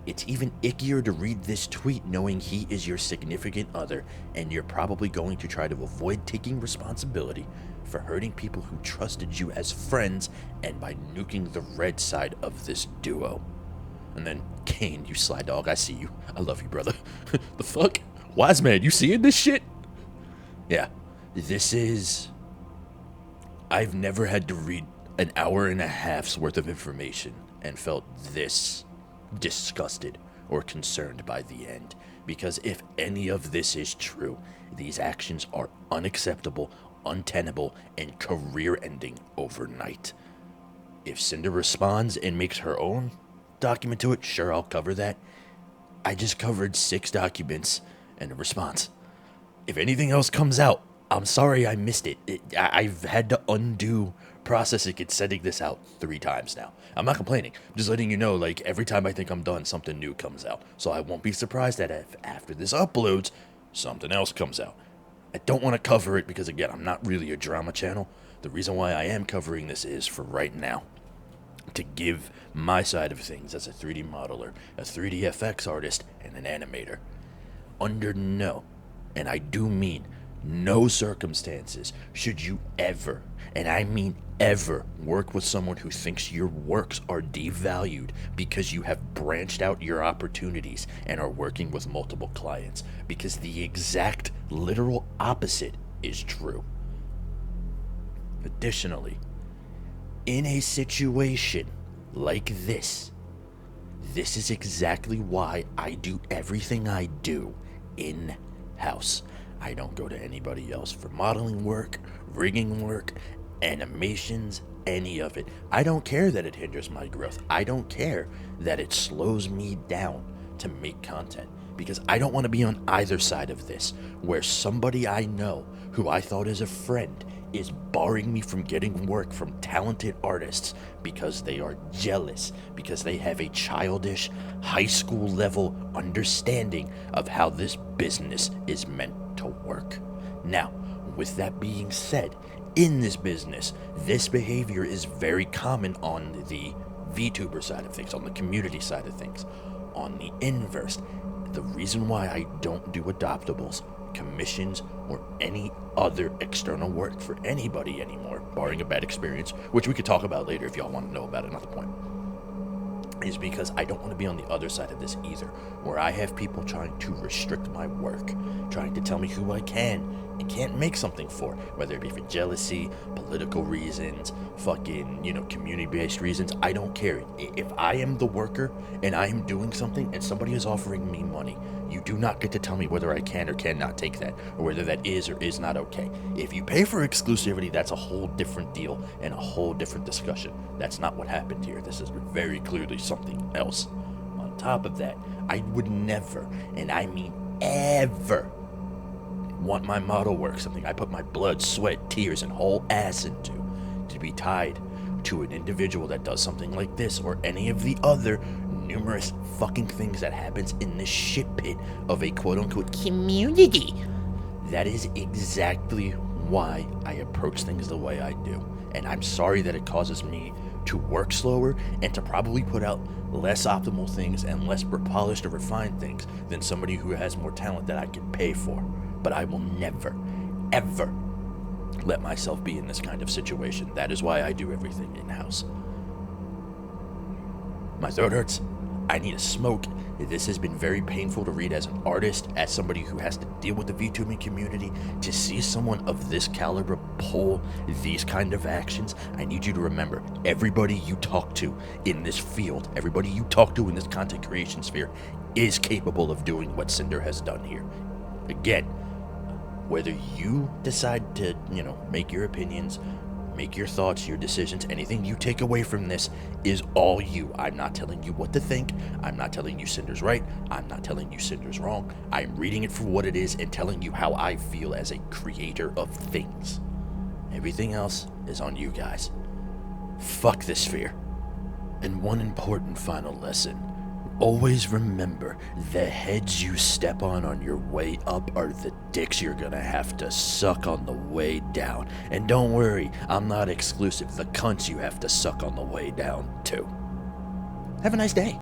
It's even ickier to read this tweet knowing he is your significant other, and you're probably going to try to avoid taking responsibility for hurting people who trusted you as friends and by nuking the red side of this duo. And then, Kane, you sly dog, I see you. I love you, brother. The fuck? Wise man, you seeing this shit? Yeah, this is... I've never had to read an hour and a half's worth of information and felt this disgusted or concerned by the end. Because if any of this is true, these actions are unacceptable, untenable, and career-ending overnight. If Cinder responds and makes her own document to it, sure, I'll cover that. I just covered 6 documents and a response. If anything else comes out, I'm sorry I missed it. I've had to undo processing and sending this out 3 times now. I'm not complaining. I'm just letting you know, like, every time I think I'm done, something new comes out. So I won't be surprised that if after this uploads, something else comes out. I don't want to cover it because, again, I'm not really a drama channel. The reason why I am covering this is for right now. To give my side of things as a 3D modeler, a 3D FX artist, and an animator. Under no, and I do mean no circumstances, should you ever, and I mean ever, work with someone who thinks your works are devalued because you have branched out your opportunities and are working with multiple clients, because the exact literal opposite is true. Additionally, in a situation like this is exactly why I do everything I do in-house. I don't go to anybody else for modeling work, rigging work, animations, any of it. I don't care that it hinders my growth. I don't care that it slows me down to make content, because I don't want to be on either side of this, where somebody I know who I thought is a friend is barring me from getting work from talented artists because they are jealous, because they have a childish, high school level understanding of how this business is meant to work. Now, with that being said, in this business, this behavior is very common on the VTuber side of things, on the community side of things. On the inverse, the reason why I don't do adoptables, commissions, or any other external work for anybody anymore, barring a bad experience, which we could talk about later if y'all want to know about it, not the point, is because I don't want to be on the other side of this either, where I have people trying to restrict my work, trying to tell me who I can and can't make something for, whether it be for jealousy, political reasons, fucking, community-based reasons. I don't care. If I am the worker and I am doing something and somebody is offering me money, you do not get to tell me whether I can or cannot take that, or whether that is or is not okay. If you pay for exclusivity, that's a whole different deal and a whole different discussion. That's not what happened here. This is very clearly something else. On top of that, I would never, and I mean ever, want my model work, something I put my blood, sweat, tears, and whole ass into, to be tied to an individual that does something like this or any of the other numerous fucking things that happens in this shit pit of a quote-unquote community. That is exactly why I approach things the way I do. And I'm sorry that it causes me to work slower and to probably put out less optimal things and less polished or refined things than somebody who has more talent that I can pay for. But I will never, ever let myself be in this kind of situation. That is why I do everything in-house. My throat hurts. I need a smoke. This has been very painful to read as an artist, as somebody who has to deal with the VTubing community. To see someone of this caliber pull these kind of actions, I need you to remember, everybody you talk to in this field, everybody you talk to in this content creation sphere is capable of doing what Sinder has done here. Again, whether you decide to, make your opinions, make your thoughts, your decisions, anything you take away from this is all you. I'm not telling you what to think. I'm not telling you Cinder's right. I'm not telling you Cinder's wrong. I'm reading it for what it is and telling you how I feel as a creator of things. Everything else is on you guys. Fuck this fear. And one important final lesson. Always remember, the heads you step on your way up are the dicks you're gonna have to suck on the way down. And don't worry, I'm not exclusive. The cunts you have to suck on the way down, too. Have a nice day.